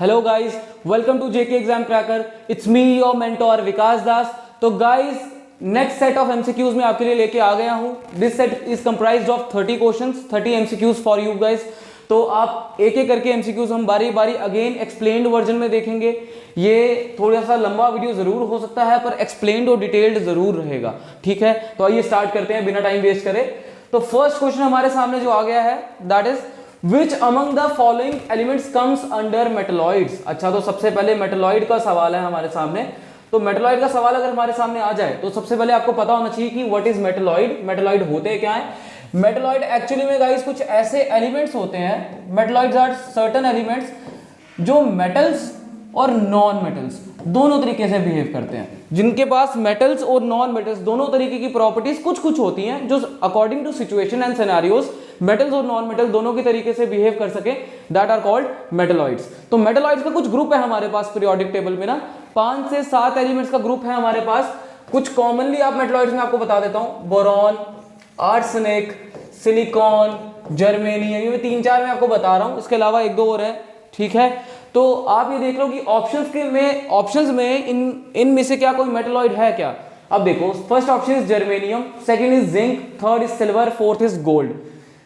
Hello guys, welcome to JK exam cracker. It's me your mentor Vikas Das. तो guys, next set of MCQs मैं आपके लिए लेके आ गया हूं। This set is comprised of 30 questions, 30 MCQs for you guys. तो आप एक एक करके एमसीक्यूज हम बारी बारी अगेन एक्सप्लेन्ड वर्जन में देखेंगे। ये थोड़ा सा लंबा वीडियो जरूर हो सकता है, पर एक्सप्लेन्ड और डिटेल्ड जरूर रहेगा। ठीक है, तो आइए स्टार्ट करते हैं बिना टाइम वेस्ट करे। तो फर्स्ट क्वेश्चन हमारे सामने जो आ गया है, that is Which among the following elements comes under metalloids? अच्छा, तो सबसे पहले मेटलॉइड का सवाल है हमारे सामने। तो मेटलॉइड का सवाल अगर हमारे सामने आ जाए तो सबसे पहले आपको पता होना चाहिए कि व्हाट इज मेटलॉइड। मेटलॉइड होते क्या है? मेटलॉइड एक्चुअली में गाइस कुछ ऐसे एलिमेंट्स होते हैं। मेटलॉइड्स आर सर्टेन एलिमेंट्स जो मेटल्स और नॉन मेटल्स दोनों तरीके से बिहेव करते हैं, जिनके पास मेटल्स और नॉन मेटल्स दोनों तरीके की प्रॉपर्टीज कुछ कुछ होती हैं, जो according to situation and scenarios metals और नॉन मेटल दोनों की तरीके से बिहेव कर सके, दैट आर कॉल्ड मेटलॉइड्स। तो मेटलॉइड्स का कुछ ग्रुप है हमारे पास पीरियोडिक टेबल में ना, 5 से 7 एलिमेंट्स का ग्रुप है हमारे पास। कुछ कॉमनली आप मेटलॉइड्स में आपको बता देता हूं, बोरॉन, आर्सेनिक, सिलिकॉन, जर्मेनियम, ये 3-4 मैं आपको बता रहा हूं, इसके अलावा 1-2 और है। ठीक है, तो आप ये देख लो कि ऑप्शंस में इनमें से क्या कोई मेटलॉइड है क्या। अब देखो, first option is germanium, second is zinc, third is silver, fourth is gold.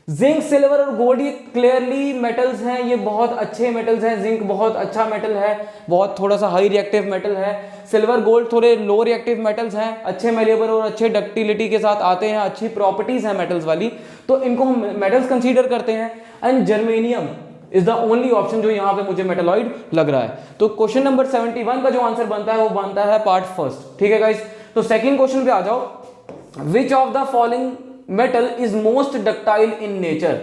Zinc, silver और गोल्ड ये क्लियरली मेटल्स हैं, ये बहुत अच्छे मेटल्स हैं। जिंक बहुत अच्छा मेटल है, बहुत थोड़ा सा हाई रिएक्टिव मेटल है। सिल्वर, गोल्ड थोड़े लो रिएक्टिव मेटल्स हैं, अच्छे मेलेबल और अच्छे डक्टिलिटी के साथ आते हैं, अच्छी प्रॉपर्टीज हैं मेटल्स वाली, तो इनको हम मेटल्स कंसीडर करते हैं। And germanium is the only option जो यहाँ पे मुझे मेटलॉइड लग रहा है। तो क्वेश्चन नंबर 71 का जो आंसर बनता है वो बनता है पार्ट फर्स्ट। ठीक है गाइस, तो सेकंड क्वेश्चन पे आ जाओ। Which of the following metal is most ductile in nature?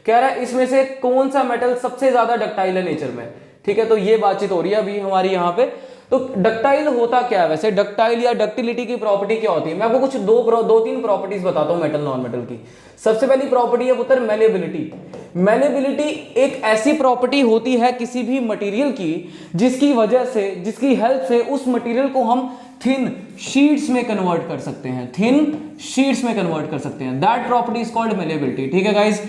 कह रहा है इसमें से कौन सा मेटल सबसे ज्यादा डक्टाइल है नेचर में। ठीक है, तो ये बातचीत हो रही है अभी हमारी यहाँ पे। तो डक्टाइल होता क्या है वैसे? डक्टाइल या डक्टिलिटी की प्रॉपर्टी क्या होती है? मैं आपको कुछ दो तीन प्रॉपर्टीज बताता हूं मेटल नॉन मेटल की। सबसे पहली प्रॉपर्टी है पुत्र मेलेबिलिटी। मेलेबिलिटी एक ऐसी प्रॉपर्टी होती है किसी भी मटेरियल की जिसकी वजह से, जिसकी हेल्प से उस मटेरियल को हम थिन शीट्स में कन्वर्ट कर सकते हैं, थिन शीट्स में कन्वर्ट कर सकते हैं। That property is called malleability. ठीक है गाइस,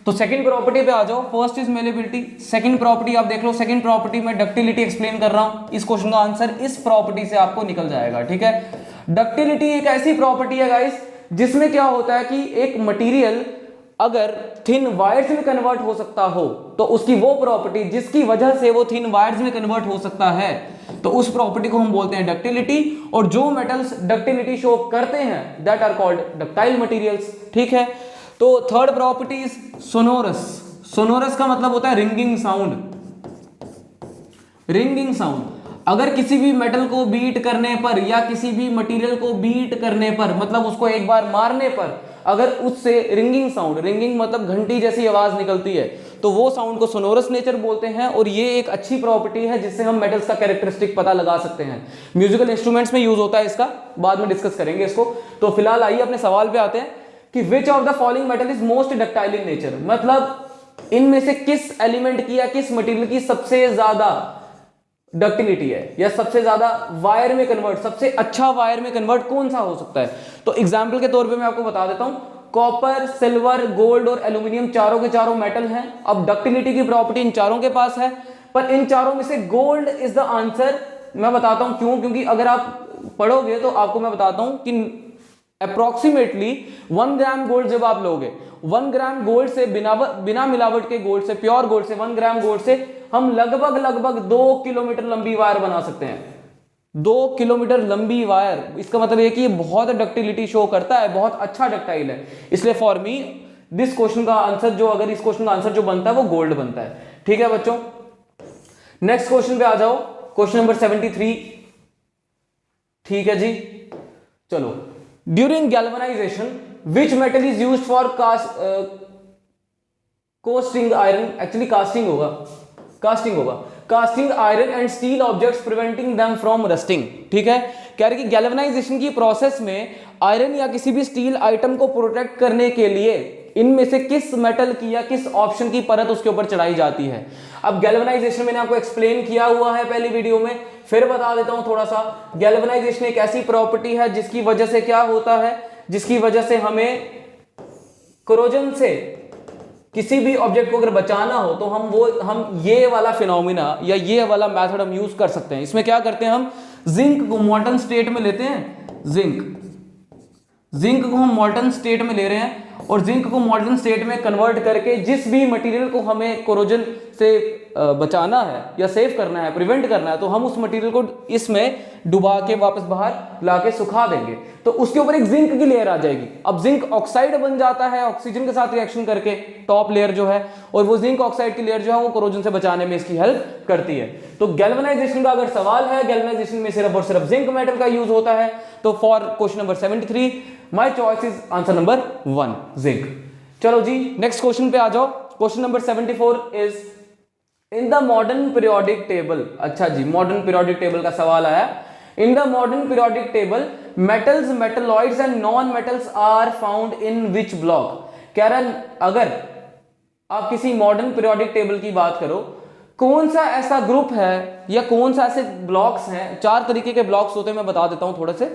तो सेकंड प्रॉपर्टी पे आ जाओ। First is malleability, second property आप देख लो। सेकंड प्रॉपर्टी में डक्टिलिटी एक्सप्लेन कर रहा हूं, इस क्वेश्चन का आंसर इस प्रॉपर्टी से आपको निकल जाएगा। ठीक है, डक्टिलिटी एक ऐसी प्रॉपर्टी है गाइस जिसमें क्या होता है कि एक मटेरियल अगर थिन वायर्स में कन्वर्ट हो सकता हो, तो उसकी वो प्रॉपर्टी जिसकी वजह से वो थिन वायर्स में कन्वर्ट हो सकता है, तो उस प्रॉपर्टी को हम बोलते हैं डक्टिलिटी। और जो मेटल्स डक्टिलिटी शो करते हैं that are called ductile materials. ठीक है, तो third property is sonorous. Sonorous का मतलब होता है रिंगिंग साउंड। रिंगिंग साउंड, अगर किसी भी मेटल को बीट करने पर या किसी भी मटेरियल को बीट करने पर, मतलब उसको एक बार मारने पर अगर उससे रिंगिंग साउंड, रिंगिंग मतलब घंटी जैसी आवाज निकलती है, तो वो साउंड को सोनोरस नेचर बोलते हैं। और ये एक अच्छी प्रॉपर्टी है जिससे हम मेटल्स का कैरेक्टरिस्टिक पता लगा सकते हैं। म्यूजिकल इंस्ट्रूमेंट्स में यूज होता है इसका, बाद में डिस्कस करेंगे इसको। तो फिलहाल आइए अपने सवाल पे आते हैं कि विच of the following metal is most ductile in nature, मतलब इनमें से किस एलिमेंट की या किस मटेरियल की सबसे ज्यादा डक्टिलिटी है, या सबसे ज्यादा वायर में कन्वर्ट, सबसे अच्छा वायर में कन्वर्ट कौन सा हो सकता है। तो एग्जांपल के तौर पे मैं आपको बता देता हूं, कॉपर, सिल्वर, गोल्ड और एल्यूमिनियम चारों के चारों मेटल हैं। अब डक्टिलिटी की प्रॉपर्टी इन चारों के पास है, पर इन चारों में से गोल्ड इज द आंसर। मैं बताता हूं क्यों, क्योंकि अगर आप पढ़ोगे तो आपको मैं बताता हूं कि अप्रोक्सीमेटली 1 ग्राम गोल्ड जब आप लोगे, 1 ग्राम गोल्ड से बिना मिलावट के गोल्ड से, प्योर गोल्ड से, 1 ग्राम गोल्ड से हम लगभग 2 किलोमीटर लंबी वायर बना सकते हैं। 2 किलोमीटर लंबी वायर, इसका मतलब ये कि ये बहुत डक्टिलिटी शो करता है, बहुत अच्छा डक्टाइल है। इसलिए फॉर मी दिस क्वेश्चन का आंसर जो, अगर इस क्वेश्चन का आंसर जो बनता है वो गोल्ड बनता है। ठीक है बच्चों, नेक्स्ट क्वेश्चन पे आ जाओ, क्वेश्चन नंबर 73। ठीक है जी, चलो। During galvanisation which metal is used for casting iron, actually casting होगा, casting iron and steel objects preventing them from rusting. ठीक है, कह रहे कि गैल्वेनाइजेशन की प्रोसेस में आयरन या किसी भी स्टील आइटम को प्रोटेक्ट करने के लिए इनमें से किस मेटल की या किस ऑप्शन की परत उसके ऊपर चढ़ाई जाती है। अब गैल्वेनाइजेशन मैंने आपको एक्सप्लेन किया हुआ है पहली वीडियो में, फिर बता देता हूं थोड़ा सा। गैल्वेनाइजेशन एक ऐसी प्रॉपर्टी है जिसकी वजह से क्या होता है, जिसकी वजह से हमें कोरोजन से किसी भी ऑब्जेक्ट को अगर बचाना हो तो हम ये वाला फिनोमिना या ये वाला मेथड हम यूज कर सकते हैं। इसमें क्या करते हैं, हम जिंक को मॉल्टन स्टेट में लेते हैं, जिंक को हम मॉल्टन स्टेट में ले रहे हैं और जिंक को मॉल्टन स्टेट में कन्वर्ट करके जिस भी मटेरियल को हमें कोरोजन से बचाना है या सेव करना है, प्रिवेंट करना है, तो हम उस मटेरियल को इसमें डुबा के वापस बाहर लाके सुखा देंगे, तो उसके ऊपर एक जिंक की लेयर आ जाएगी। अब जिंक ऑक्साइड बन जाता है ऑक्सीजन के साथ रिएक्शन करके, टॉप लेयर जो है, और वो जिंक ऑक्साइड की लेयर जो है वो कोरोजन से बचाने में इसकी हेल्प करती है। तो गैल्वेनाइजेशन का अगर सवाल है, गैल्वेनाइजेशन में सिर्फ और सिर्फ जिंक मेटल का यूज होता है। तो for question number 73 my choice is answer number 1 zinc. चलो जी नेक्स्ट क्वेश्चन पे आ जाओ। Question number 74 is in the modern periodic table. अच्छा जी, मॉडर्न पीरियोडिक टेबल का सवाल आया। In the modern periodic table metals, metalloids and non metals are found in which block. कह रहा है अगर आप किसी मॉडर्न पीरियोडिक टेबल की बात करो, कौन सा ऐसा ग्रुप है या कौन सा ऐसे ब्लॉक्स हैं, 4 तरीके के ब्लॉक्स होते हैं, मैं बता देता हूं थोड़े से,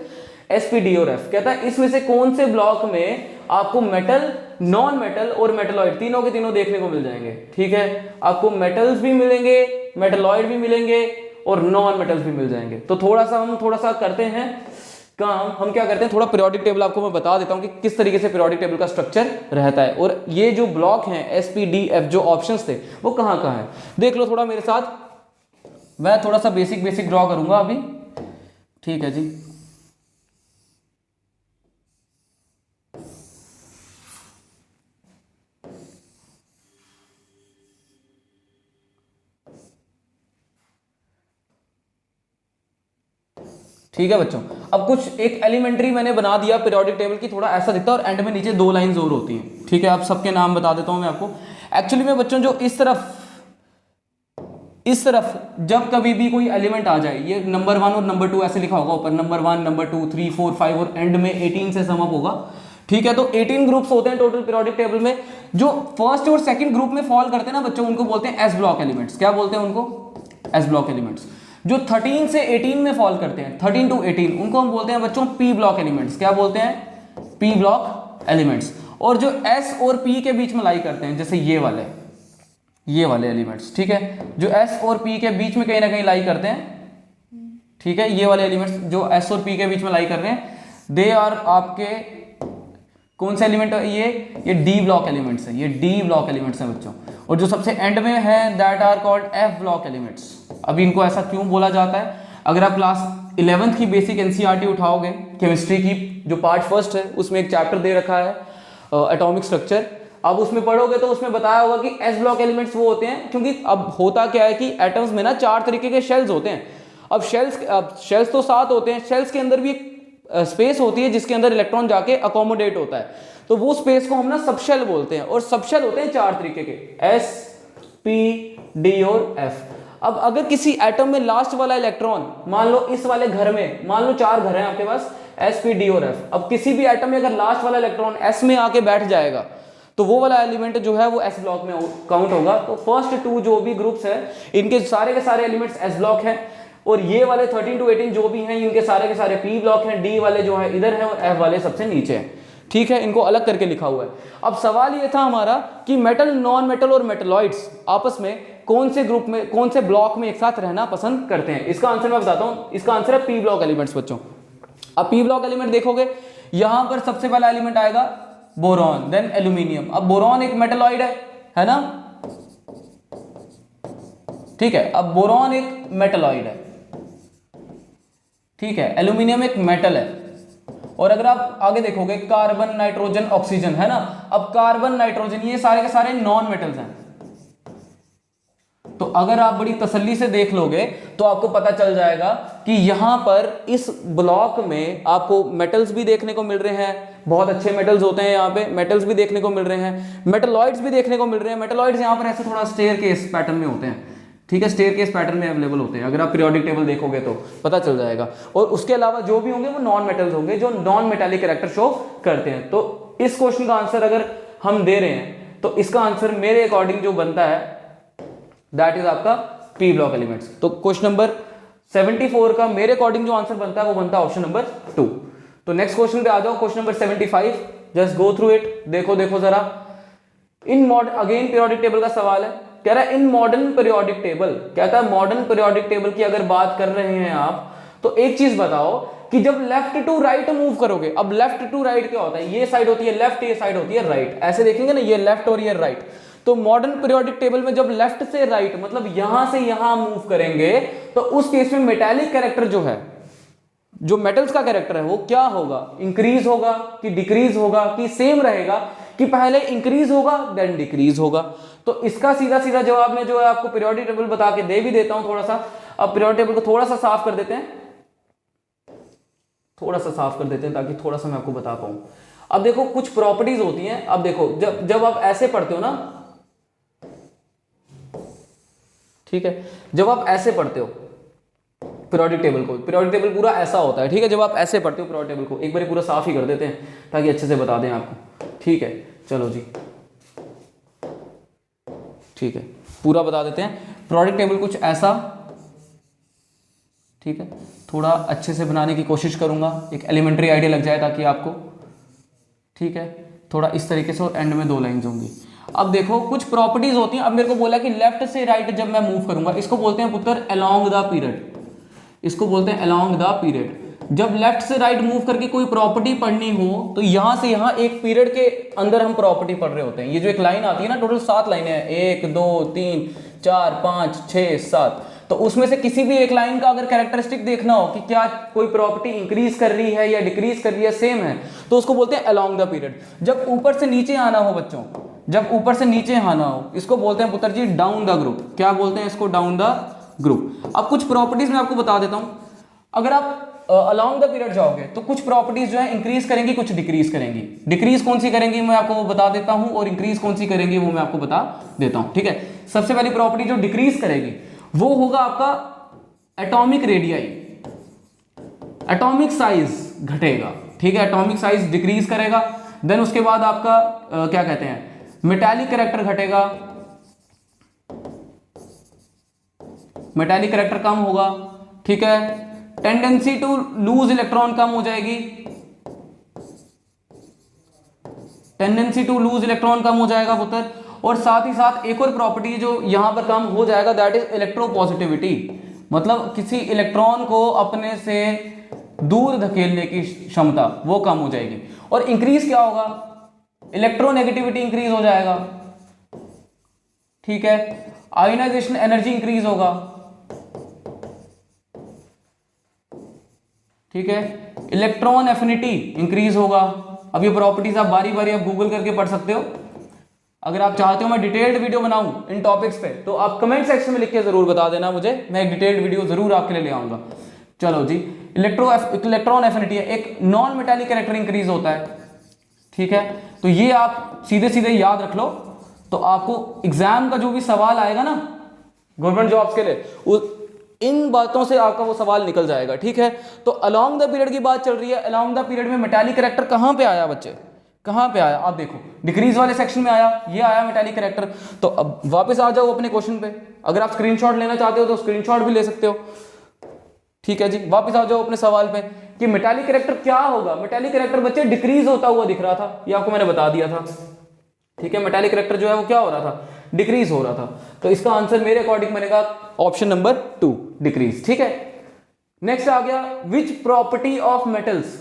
एसपीडी और एफ। कहता है इसमें से कौन से ब्लॉक में आपको मेटल, नॉन मेटल और मेटलॉइड तीनों के तीनों देखने को मिल जाएंगे। ठीक है, आपको मेटल्स भी मिलेंगे, मेटलॉइड भी मिलेंगे और नॉन मेटल्स भी मिल जाएंगे। तो थोड़ा सा करते हैं काम। हम क्या करते हैं, थोड़ा पीरियोडिक टेबल आपको मैं बता देता हूं कि किस तरीके से पीरियोडिक टेबल का स्ट्रक्चर रहता है, और ये जो ब्लॉक हैं एस पी डी एफ जो ऑप्शंस थे वो कहां कहां हैं देख लो थोड़ा मेरे साथ। मैं थोड़ा सा बेसिक ड्रॉ करूंगा अभी। ठीक है जी, ठीक है बच्चों। अब कुछ एक एलिमेंट्री मैंने बना दिया पीरियोडिक टेबल की, थोड़ा ऐसा दिखता है और एंड में नीचे 2 लाइंस और होती हैं। ठीक है, आप सबके नाम बता देता हूं मैं आपको। एक्चुअली में बच्चों जो इस तरफ जब कभी भी कोई एलिमेंट आ जाए, ये नंबर 1 और नंबर 2 ऐसे लिखा होगा ऊपर, नंबर 1, नंबर 2, 3, 4, 5 और एंड में 18 से सम अप होगा। ठीक है, तो 18 ग्रुप्स होते हैं टोटल पीरियोडिक टेबल में। जो फर्स्ट और सेकंड ग्रुप में फॉल करते हैं ना बच्चों, उनको बोलते हैं एस ब्लॉक एलिमेंट्स। क्या बोलते हैं उनको? S block elements. जो 13 से 18 में फॉल करते हैं, 13 टू 18, उनको हम बोलते हैं बच्चों पी ब्लॉक एलिमेंट्स। क्या बोलते हैं? P block elements. और जो एस और पी के बीच में लाई करते हैं, जैसे ये वाले एलिमेंट्स, ठीक है, जो एस और पी के बीच में कहीं ना कहीं लाई करते हैं, ठीक है, ये वाले एलिमेंट्स जो एस और पी के बीच में लाई कर रहे हैं, दे आर आपके कौन से एलिमेंट है? ये डी ब्लॉक एलिमेंट्स है, ये डी ब्लॉक एलिमेंट्स हैं बच्चों। और जो सबसे एंड में है that are called F block elements. अभी इनको ऐसा क्यों बोला जाता है? अगर आप क्लास 11th की बेसिक एनसीईआरटी उठाओगे, केमिस्ट्री की जो पार्ट फर्स्ट है, उसमें एक चैप्टर दे रखा है एटॉमिक स्ट्रक्चर, अब उसमें पढ़ोगे तो उसमें बताया होगा कि एस ब्लॉक एलिमेंट्स वो होते हैं, क्योंकि अब होता क्या है कि एटम्स में ना 4 तरीके के शेल्स होते हैं। अब शेल्स तो 7 होते हैं, शेल्स के अंदर भी एक स्पेस होती है जिसके अंदर इलेक्ट्रॉन जाके अकोमोडेट होता है, तो वो स्पेस को हम ना सबशेल बोलते हैं। और सबशेल होते हैं 4 तरीके के, एस, पी, डी और एफ। अब अगर किसी एटम में लास्ट वाला इलेक्ट्रॉन, मान लो इस वाले घर में, मान लो 4 घर हैं आपके पास, एस, पी, डी और एफ। अब किसी भी एटम में अगर लास्ट वाला इलेक्ट्रॉन एस में आके बैठ जाएगा तो वो वाला एलिमेंट जो है वो एस ब्लॉक में काउंट होगा। तो फर्स्ट 2 जो भी ग्रुप्स है, इनके सारे के सारे एलिमेंट्स एस ब्लॉक हैं, और ये वाले 13 टू 18 जो भी हैं, इनके सारे के सारे पी ब्लॉक हैं, डी वाले जो है इधर है और एफ वाले सबसे नीचे हैं। ठीक है, इनको अलग करके लिखा हुआ है। अब सवाल ये था हमारा कि मेटल, नॉन मेटल और मेटलॉइड्स आपस में कौन से ग्रुप में, कौन से ब्लॉक में एक साथ रहना पसंद करते हैं। इसका आंसर मैं बताता हूं, इसका आंसर है पी ब्लॉक एलिमेंट्स बच्चों। अब पी ब्लॉक एलिमेंट देखोगे, यहां पर सबसे पहला एलिमेंट आएगा बोरॉन, देन एल्यूमिनियम। अब बोरॉन एक मेटलॉइड है ना, ठीक है। अब बोरॉन एक मेटलॉइड है, ठीक है, एल्यूमिनियम एक मेटल है। और अगर आप आगे देखोगे, कार्बन, नाइट्रोजन, ऑक्सीजन, है ना। अब कार्बन, नाइट्रोजन, ये सारे के सारे नॉन मेटल्स हैं। तो अगर आप बड़ी तसल्ली से देख लोगे तो आपको पता चल जाएगा कि यहां पर इस ब्लॉक में आपको मेटल्स भी देखने को मिल रहे हैं, बहुत अच्छे मेटल्स होते हैं यहाँ पे, मेटल्स भी देखने को मिल रहे हैं, मेटलॉइड्स भी देखने को मिल रहे हैं। मेटलॉइड्स यहाँ पर ऐसे थोड़ा स्टेयरकेस पैटर्न में होते हैं, ठीक है, स्टेयरकेस पैटर्न में अवेलेबल होते हैं। अगर आप पीरियोडिक टेबल देखोगे तो पता चल जाएगा। और उसके अलावा जो भी होंगे वो नॉन मेटल्स होंगे, जो नॉन मेटालिक कैरेक्टर शो करते हैं। तो इस क्वेश्चन का आंसर अगर हम दे रहे हैं तो इसका आंसर मेरे अकॉर्डिंग जो बनता है दैट इज आपका पी ब्लॉक एलिमेंट्स। तो क्वेश्चन नंबर 74 का मेरे अकॉर्डिंग जो आंसर बनता है वो बनता है ऑप्शन नंबर 2। तो नेक्स्ट क्वेश्चन पे आ जाओ, question number 75। Just go through it, देखो जरा। In modern, again periodic table का सवाल है, कह रहा है इन मॉडर्न पीरियोडिक टेबल, कहता है मॉडर्न पीरियोडिक टेबल की अगर बात कर रहे हैं आप, तो एक चीज बताओ कि जब लेफ्ट टू राइट मूव करोगे, अब लेफ्ट टू राइट क्या होता है, ये साइड होती है लेफ्ट, ये साइड होती है राइट, ऐसे देखेंगे ना, ये लेफ्ट और ये राइट। तो मॉडर्न पीरियोडिक टेबल में जब लेफ्ट से राइट मतलब यहां से यहां मूव करेंगे, तो उस केस में मेटालिक कैरेक्टर जो है, जो मेटल्स का कैरेक्टर है, वो क्या होगा, इंक्रीज होगा कि डिक्रीज होगा कि सेम रहेगा, कि पहले इंक्रीज होगा देन डिक्रीज होगा। तो इसका सीधा सीधा जवाब में जो है आपको पीरियोडिक टेबल बता के दे भी देता हूं थोड़ा सा। अब पीरियोडिक टेबल को थोड़ा सा साफ कर देते हैं, थोड़ा सा साफ कर देते हैं ताकि थोड़ा सा मैं आपको बता पाऊं। अब देखो कुछ प्रॉपर्टीज होती हैं, अब देखो जब आप ऐसे पढ़ते हो ना, ठीक है, जब आप ऐसे पढ़ते हो पीरियोडिक टेबल को, पीरियोडिक टेबल पूरा ऐसा होता है, ठीक है, जब आप ऐसे पढ़ते हो पीरियोडिक टेबल को, एक बार पूरा साफ ही कर देते हैं ताकि अच्छे से बता दें आपको, ठीक है, चलो जी, ठीक है, पूरा बता देते हैं। पीरियोडिक टेबल कुछ ऐसा, ठीक है, थोड़ा अच्छे से बनाने की कोशिश करूंगा, एक एलिमेंट्री आइडिया लग जाए ताकि आपको, ठीक है, थोड़ा इस तरीके से, और एंड में 2 लाइंस होंगी। अब देखो कुछ प्रॉपर्टीज होती हैं, अब मेरे को बोला कि लेफ्ट से राइट जब मैं मूव करूंगा, इसको बोलते हैं पुत्र अलोंग द पीरियड, इसको बोलते हैं अलोंग द पीरियड। जब लेफ्ट से राइट मूव करके कोई प्रॉपर्टी पढ़नी हो, तो यहां से यहां एक पीरियड के अंदर हम प्रॉपर्टी पढ़ रहे होते हैं। ये जो एक लाइन आती है ना, टोटल 7 लाइनें हैं, 1 2 3 4 5 6 7, तो उसमें से किसी भी एक लाइन का अगर कैरेक्टरिस्टिक देखना हो कि क्या कोई प्रॉपर्टी इंक्रीज कर रही है या डिक्रीज कर रही है, सेम है, तो उसको बोलते हैं अलोंग द पीरियड। जब ऊपर से नीचे आना हो बच्चों, जब ऊपर से नीचे आना हो, इसको बोलते हैं पुत्र जी डाउन द ग्रुप। क्या बोलते हैं इसको? Down the group. अब कुछ प्रॉपर्टीज मैं आपको बता देता हूं। अगर आप अलोंग द पीरियड जाओगे तो कुछ प्रॉपर्टीज जो है इंक्रीज करेंगी, कुछ डिक्रीज करेंगी। डिक्रीज कौन सी करेंगी मैं आपको बता देता हूं, और इंक्रीज कौन सी करेंगी वो मैं आपको बता देता हूं, ठीक है। सबसे पहली प्रॉपर्टी जो डिक्रीज करेगी वो होगा आपका एटॉमिक रेडियाई, एटॉमिक साइज घटेगा, ठीक है, एटॉमिक साइज डिक्रीज करेगा। देन उसके बाद आपका क्या कहते हैं, मेटालिक कैरेक्टर घटेगा, मेटालिक कैरेक्टर कम होगा, ठीक है। टेंडेंसी टू लूज इलेक्ट्रॉन कम हो जाएगी, टेंडेंसी टू लूज इलेक्ट्रॉन कम हो जाएगा पुत्र। और साथ ही साथ एक और प्रॉपर्टी जो यहां पर कम हो जाएगा, दैट इज इलेक्ट्रोपॉजिटिविटी, मतलब किसी इलेक्ट्रॉन को अपने से दूर धकेलने की क्षमता वो कम हो जाएगी। और इंक्रीज क्या होगा, इलेक्ट्रोनेगेटिविटी इंक्रीज हो जाएगा, ठीक है। आयोनाइजेशन एनर्जी इंक्रीज होगा, ठीक है। इलेक्ट्रॉन एफिनिटी इंक्रीज होगा। अब ये प्रॉपर्टीज आप बारी बारी आप गूगल करके पढ़ सकते हो। अगर आप चाहते हो मैं डिटेल्ड वीडियो बनाऊं इन टॉपिक्स पे, तो आप कमेंट सेक्शन में लिख के जरूर बता देना मुझे, मैं एक डिटेल्ड वीडियो जरूर आपके लिए ले आऊंगा। चलो जी, इलेक्ट्रॉन एफिनिटी है, एक नॉन मेटालिक कैरेक्टर इंक्रीज होता है, ठीक है। तो ये आप सीधे सीधे याद रख लो, तो आपको एग्जाम का जो भी सवाल आएगा ना गवर्नमेंट जॉब्स के लिए, इन बातों से आपका वो सवाल निकल जाएगा, ठीक है। तो अलोंग द पीरियड की बात चल रही है, अलोंग द पीरियड में मेटालिक कैरेक्टर कहां पे आया बच्चे, कहां पे आया? आप देखो डिक्रीज वाले सेक्शन में आया, ये आया मेटालिक कैरेक्टर। तो अब वापस आ जाओ अपने क्वेश्चन पे, अगर आप स्क्रीनशॉट लेना चाहते हो तो स्क्रीनशॉट भी ले सकते हो, ठीक है जी। वापस आ जाओ अपने सवाल पे कि मेटालिक कैरेक्टर क्या होगा। मेटालिक कैरेक्टर बच्चे डिक्रीज होता हुआ दिख रहा था, ये आपको मैंने बता दिया था, ठीक है। मेटालिक कैरेक्टर जो है वो क्या हो रहा था, डिक्रीज हो रहा था। तो इसका आंसर मेरे अकॉर्डिंग बनेगा ऑप्शन नंबर 2, डिक्रीज, ठीक है। नेक्स्ट आ गया, which property of metals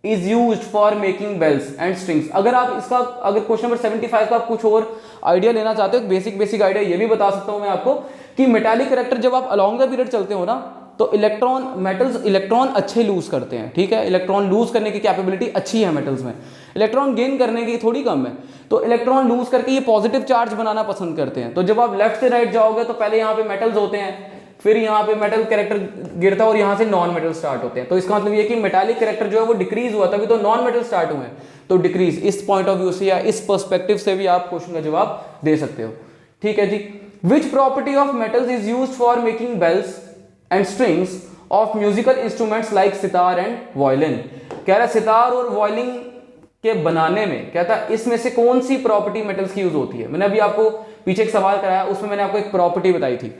is used for making bells and strings. अगर आप इसका, अगर क्वेश्चन नंबर 75 का कुछ और आइडिया लेना चाहते हो, बेसिक आइडिया ये भी बता सकता हूं मैं आपको कि मेटालिक कैरेक्टर जब आप अलोंग द पीरियड चलते हो ना, तो इलेक्ट्रॉन अच्छे लूज करते हैं, ठीक है। इलेक्ट्रॉन लूज करने की कैपेबिलिटी अच्छी है मेटल्स में, इलेक्ट्रॉन गेन करने की थोड़ी कम है। तो इलेक्ट्रॉन लूज करके ये पॉजिटिव चार्ज बनाना पसंद करते हैं। तो जब आप लेफ्ट से राइट जाओगे तो पहले यहाँ पे मेटल्स होते हैं, फिर यहाँ पे मेटल कैरेक्टर गिरता है और यहाँ से नॉन मेटल स्टार्ट होते हैं। तो इसका मतलब ये कि मेटालिक कैरेक्टर जो है वो डिक्रीज हुआ, तभी तो नॉन मेटल स्टार्ट हुए हैं। तो डिक्रीज, इस पॉइंट ऑफ व्यू से या इस पर्सपेक्टिव से भी आप क्वेश्चन का जवाब दे सकते हो, ठीक है जी। Which property of metals is used for making bells and strings of musical instruments like sitar and violin. कह रहा है सितार और वायलिन के बनाने में, कहता है इसमें से कौन सी प्रॉपर्टी मेटल्स की यूज होती है। मैंने अभी आपको पीछे एक सवाल कराया, उसमें मैंने आपको एक प्रॉपर्टी बताई थी,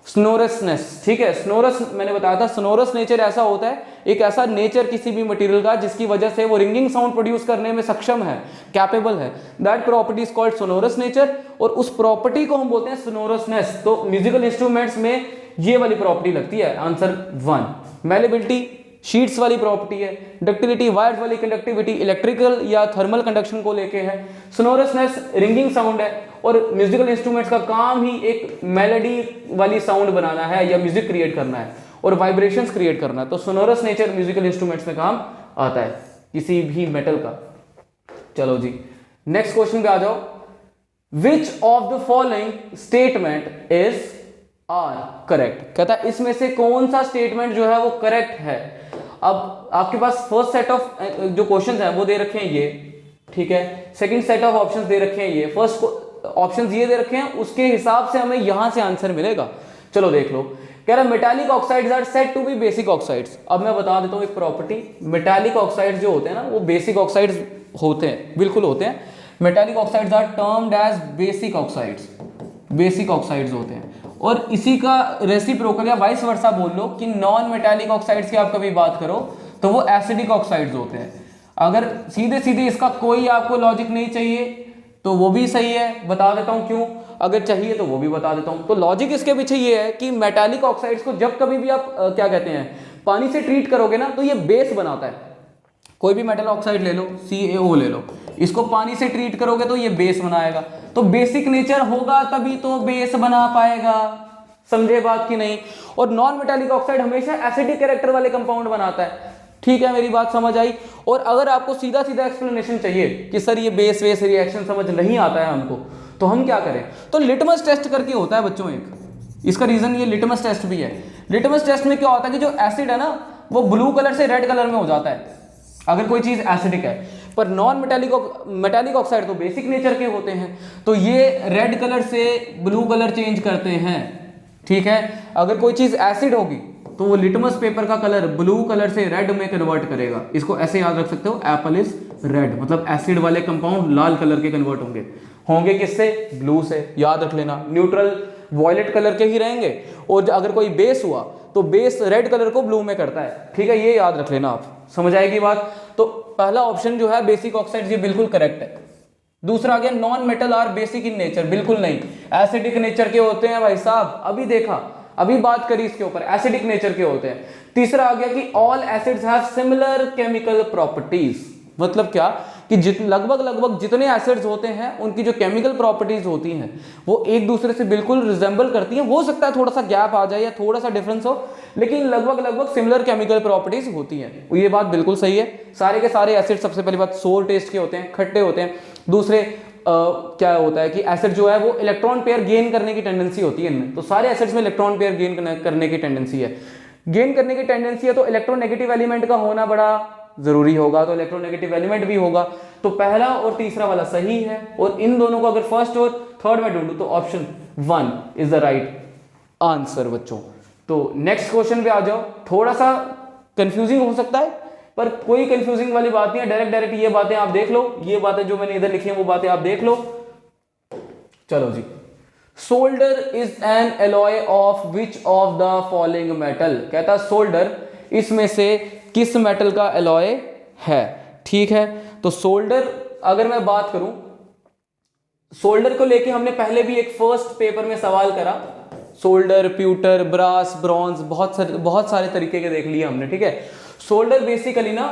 स्नोरसनेस, ठीक है। स्नोरस मैंने बताया था, स्नोरस नेचर ऐसा होता है, एक ऐसा नेचर किसी भी मटेरियल का जिसकी वजह से वो रिंगिंग साउंड प्रोड्यूस करने में सक्षम है, कैपेबल है, that property is called sonorous nature, और उस प्रॉपर्टी को हम बोलते हैं सोनोरसनेस। तो म्यूजिकल इंस्ट्रूमेंट्स में ये वाली प्रॉपर्टी लगती है, आंसर 1। मैलेबिलिटी शीट्स वाली प्रॉपर्टी है, डक्टिलिटी वायर्स वाली कंडक्टिविटी इलेक्ट्रिकल या थर्मल कंडक्शन को लेके है, सोनोरसनेस रिंगिंग साउंड है, और म्यूजिकल इंस्ट्रूमेंट्स का काम ही एक मेलोडी वाली साउंड बनाना है या म्यूजिक क्रिएट करना है और वाइब्रेशंस क्रिएट करना है। तो सोनोरस नेचर म्यूजिकल इंस्ट्रूमेंट्स में काम आता है किसी भी मेटल का। चलो जी नेक्स्ट क्वेश्चन पे आ जाओ। Which of the following statement is are correct, कहता है इसमें से कौन सा स्टेटमेंट जो है वो करेक्ट है। अब आपके पास फर्स्ट सेट ऑफ जो क्वेश्चंस हैं वो दे रखे हैं ये, ठीक है, सेकंड सेट ऑफ ऑप्शंस दे रखे हैं ये, फर्स्ट ऑप्शंस ये दे रखे हैं, उसके हिसाब से हमें यहां से आंसर मिलेगा। चलो देख लो, कह रहा है metallic oxides are said to be basic oxides. अब मैं बता देता हूं एक प्रॉपर्टी, मेटालिक ऑक्साइड्स जो होते हैं ना वो बेसिक ऑक्साइड्स होते हैं, बिल्कुल होते हैं। Metallic oxides are termed as basic oxides, basic oxides होते हैं। और इसी का रेसिप्रोकल या वाइस वर्सा बोल लो कि नॉन मेटालिक ऑक्साइड्स की आप कभी बात करो तो वो एसिडिक ऑक्साइड्स होते हैं। अगर सीधे सीधे इसका कोई आपको लॉजिक नहीं चाहिए तो वो भी सही है, बता देता हूं क्यों, अगर चाहिए तो वो भी बता देता हूं। तो लॉजिक इसके पीछे ये है कि मेटालिक ऑक्साइड्स को जब कभी भी आप क्या कहते हैं पानी से ट्रीट करोगे ना तो ये बेस बनाता है। कोई भी मेटल ऑक्साइड ले लो, CaO ले लो, इसको पानी से ट्रीट करोगे तो ये बेस बनाएगा। तो बेसिक नेचर होगा तभी तो बेस बना पाएगा, समझे बात की नहीं। और नॉन मेटालिक ऑक्साइड हमेशा एसिडिक कैरेक्टर वाले कंपाउंड बनाता है, ठीक है, मेरी बात समझ आई। और अगर आपको सीधा सीधा एक्सप्लेनेशन चाहिए कि सर ये बेस वेस रिएक्शन समझ नहीं आता है हमको, तो हम क्या करें, तो लिटमस टेस्ट करके होता है बच्चों एक, इसका रीजन ये लिटमस टेस्ट भी है। लिटमस टेस्ट में क्या होता है कि जो एसिड है ना वो ब्लू कलर से रेड कलर में हो जाता है अगर कोई चीज एसिडिक है, पर नॉन मेटालिक ऑक्साइड तो बेसिक नेचर के होते हैं, तो ये रेड कलर से ब्लू कलर चेंज करते हैं, ठीक है। अगर कोई चीज एसिड होगी तो वो लिटमस पेपर का कलर ब्लू कलर से रेड में कन्वर्ट करेगा। इसको ऐसे याद रख सकते हो, एप्पल इज रेड, मतलब एसिड वाले कंपाउंड लाल कलर के कन्वर्ट होंगे किससे, ब्लू से, याद रख लेना। न्यूट्रल वॉयलेट कलर के ही रहेंगे, और अगर कोई बेस हुआ तो बेस रेड कलर को ब्लू में करता है, ठीक है, ये याद रख लेना आप, समझ आएगी बात। तो पहला ऑप्शन जो है बेसिक ऑक्साइड्स ये बिल्कुल करेक्ट है। दूसरा आ गया non metal are basic in nature, बिल्कुल नहीं, एसिडिक नेचर के होते हैं भाई साहब, अभी देखा, अभी बात करी इसके ऊपर, एसिडिक नेचर के होते हैं। तीसरा आ गया कि all acids have similar chemical properties, मतलब क्या कि लगभग जितने एसिड्स होते हैं उनकी जो केमिकल प्रॉपर्टीज होती हैं वो एक दूसरे से बिल्कुल रिजेंबल करती हैं। हो सकता है थोड़ा सा गैप आ जाए या थोड़ा सा डिफरेंस हो, लेकिन लगभग सिमिलर केमिकल प्रॉपर्टीज होती हैं। ये बात बिल्कुल सही है। सारे के सारे एसिड सबसे पहली बात सोर टेस्ट के होते हैं, खट्टे होते हैं। दूसरे क्या होता है कि एसिड जो है वो इलेक्ट्रॉन पेयर गेन करने की टेंडेंसी होती है इनमें, तो सारे एसिड्स में इलेक्ट्रॉन पेयर गेन करने की टेंडेंसी है। गेन करने की टेंडेंसी है तो इलेक्ट्रोनेगेटिव एलिमेंट का होना बड़ा जरूरी होगा, तो इलेक्ट्रोनेगेटिव एलिमेंट भी होगा। तो पहला और तीसरा वाला सही है, और इन दोनों को अगर फर्स्ट और थर्ड में ढूंढूं तो option 1 is the right answer बच्चों। तो नेक्स्ट क्वेश्चन पे आ जाओ। थोड़ा सा कंफ्यूजिंग हो सकता है पर कोई कंफ्यूजिंग वाली बात नहीं है, डायरेक्ट ये बातें आप देख लो, ये बातें जो मैंने इधर लिखी हैं वो बातें आप देख लो। चलो जी, solder is an alloy of which of the following metal, कहता सोल्डर इसमें से किस मेटल का एलॉय है, ठीक है। तो सोल्डर अगर मैं बात करूं, सोल्डर को लेके हमने पहले भी एक फर्स्ट पेपर में सवाल करा, सोल्डर, प्यूटर, ब्रास, ब्रॉन्ज, बहुत सारे तरीके के देख लिए हमने, ठीक है। सोल्डर बेसिकली ना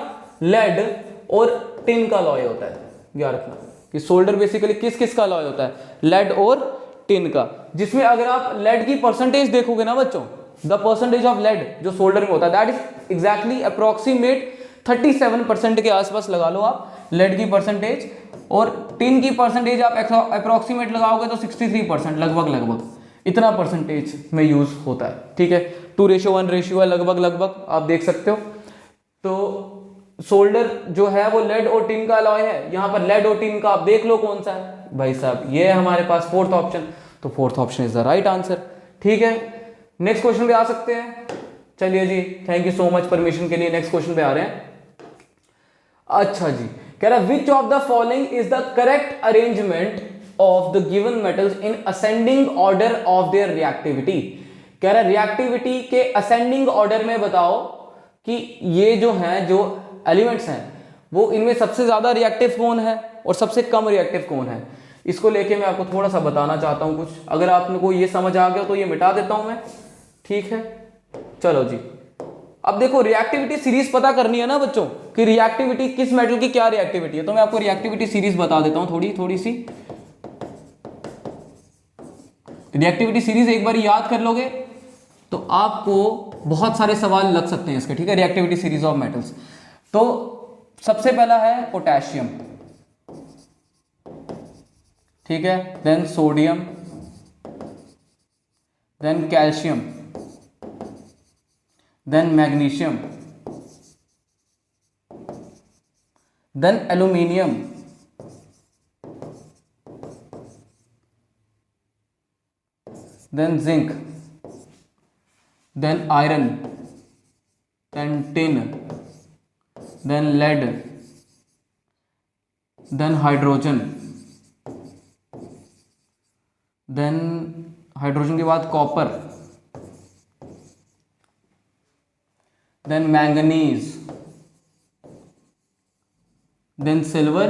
लेड और टिन का अलॉय होता है, याद रखना कि सोल्डर बेसिकली किस किस का अलॉय होता है, लेड और टिन का, जिसमें अगर आप लेड की परसेंटेज देखोगे ना बच्चों, द परसेंटेज ऑफ लेड जो सोल्डर में होता है दैट इज एग्जैक्टली अप्रोक्सीमेट 37% के आसपास लगा लो आप लेड की परसेंटेज, और टिन की परसेंटेज आप अप्रोक्सीमेट लगाओगे तो 63%, लगभग इतना परसेंटेज में यूज होता है, ठीक है। 2:1 रेशियो है लगभग आप देख सकते हो। तो सोल्डर जो है वो लेड और टिन का अलॉय है। यहां पर लेड और टिन का आप देख लो कौन सा है भाई साहब, ये है हमारे पास फोर्थ ऑप्शन, तो fourth option is the right answer, ठीक है। नेक्स्ट क्वेश्चन पे आ सकते हैं। चलिए जी, thank you so much permission के लिए। नेक्स्ट क्वेश्चन पे आ रहे हैं। अच्छा जी, कह रहा विच of the following is the correct arrangement of the given metals in ascending order of their reactivity, कह रहा है रिएक्टिविटी के असेंडिंग ऑर्डर में बताओ कि ये जो हैं, जो एलिमेंट्स हैं, वो इनमें सबसे ज्यादा रिएक्टिव कौन है और सबसे कम रिएक्टिव कौन है। इसको लेके मैं आपको थोड़ा सा बताना चाहता हूं कुछ। अगर आपने को ये समझ आ गया तो ये मिटा देता हूं मैं, ठीक है। चलो जी, अब देखो रिएक्टिविटी सीरीज पता करनी है ना बच्चों, कि रिएक्टिविटी किस मेटल की क्या रिएक्टिविटी है। तो मैं आपको रिएक्टिविटी सीरीज बता देता हूं थोड़ी सी। रिएक्टिविटी सीरीज एक बार याद कर लोगे तो आपको बहुत सारे सवाल लग सकते हैं इसके, ठीक है। रिएक्टिविटी सीरीज ऑफ मेटल्स, तो सबसे पहला है पोटेशियम, ठीक है, then sodium, then calcium, then magnesium, then aluminium, then zinc, then iron, then tin, then lead, then hydrogen, then hydrogen के बाद copper, then manganese, then silver,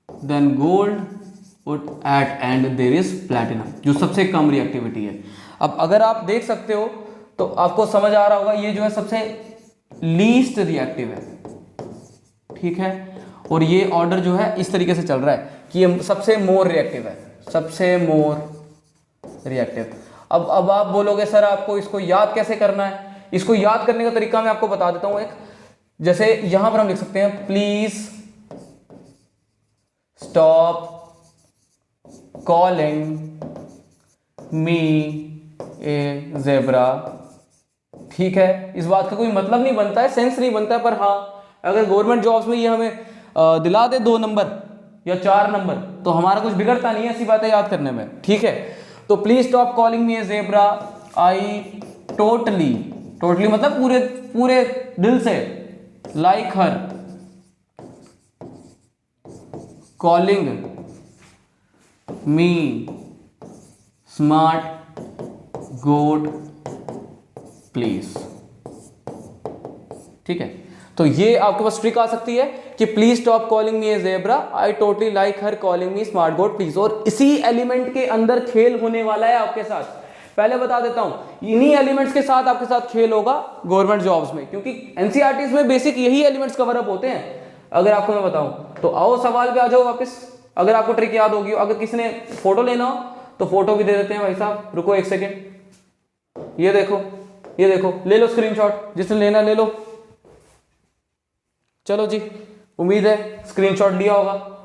then gold, और at end there is platinum, जो सबसे कम reactivity है। अब अगर आप देख सकते हो तो आपको समझ आ रहा होगा ये जो है सबसे लीस्ट रिएक्टिव है, ठीक है। और ये ऑर्डर जो है इस तरीके से चल रहा है कि ये सबसे मोर रिएक्टिव है, सबसे मोर रिएक्टिव। अब आप बोलोगे सर आपको इसको याद कैसे करना है। इसको याद करने का तरीका मैं आपको बता देता हूं एक। जैसे यहां पर हम लिख सकते हैं please stop calling me a zebra, ठीक है। इस बात का कोई मतलब नहीं बनता है, सेंस नहीं बनता है, पर हाँ अगर गवर्नमेंट जॉब्स में ये हमें दिला दे 2 नंबर या 4 नंबर तो हमारा कुछ बिगड़ता नहीं है ऐसी बातें याद करने में, ठीक है। तो please stop calling me a zebra, I totally मतलब पूरे दिल से, like her calling me smart goat please, ठीक है। तो ये आपके पास ट्रिक आ सकती है कि please stop calling me a zebra, I totally like her calling me smart goat please. और इसी एलिमेंट के अंदर खेल होने वाला है आपके साथ, पहले बता देता हूं। इन्हीं एलिमेंट्स के साथ आपके साथ खेल होगा गवर्नमेंट जॉब्स में, क्योंकि एनसीईआरटीज में बेसिक यही एलिमेंट्स कवर अप होते हैं अगर आपको मैं बताऊं तो। आओ सवाल पे आ जाओ वापस, अगर आपको ट्रिक याद होगी। अगर किसी ने फोटो लेना हो तो फोटो भी दे देते हैं भाई साहब, रुको 1 सेकेंड। ये देखो ले लो स्क्रीनशॉट, जिसने लेना ले लो। चलो जी, उम्मीद है स्क्रीनशॉट लिया होगा।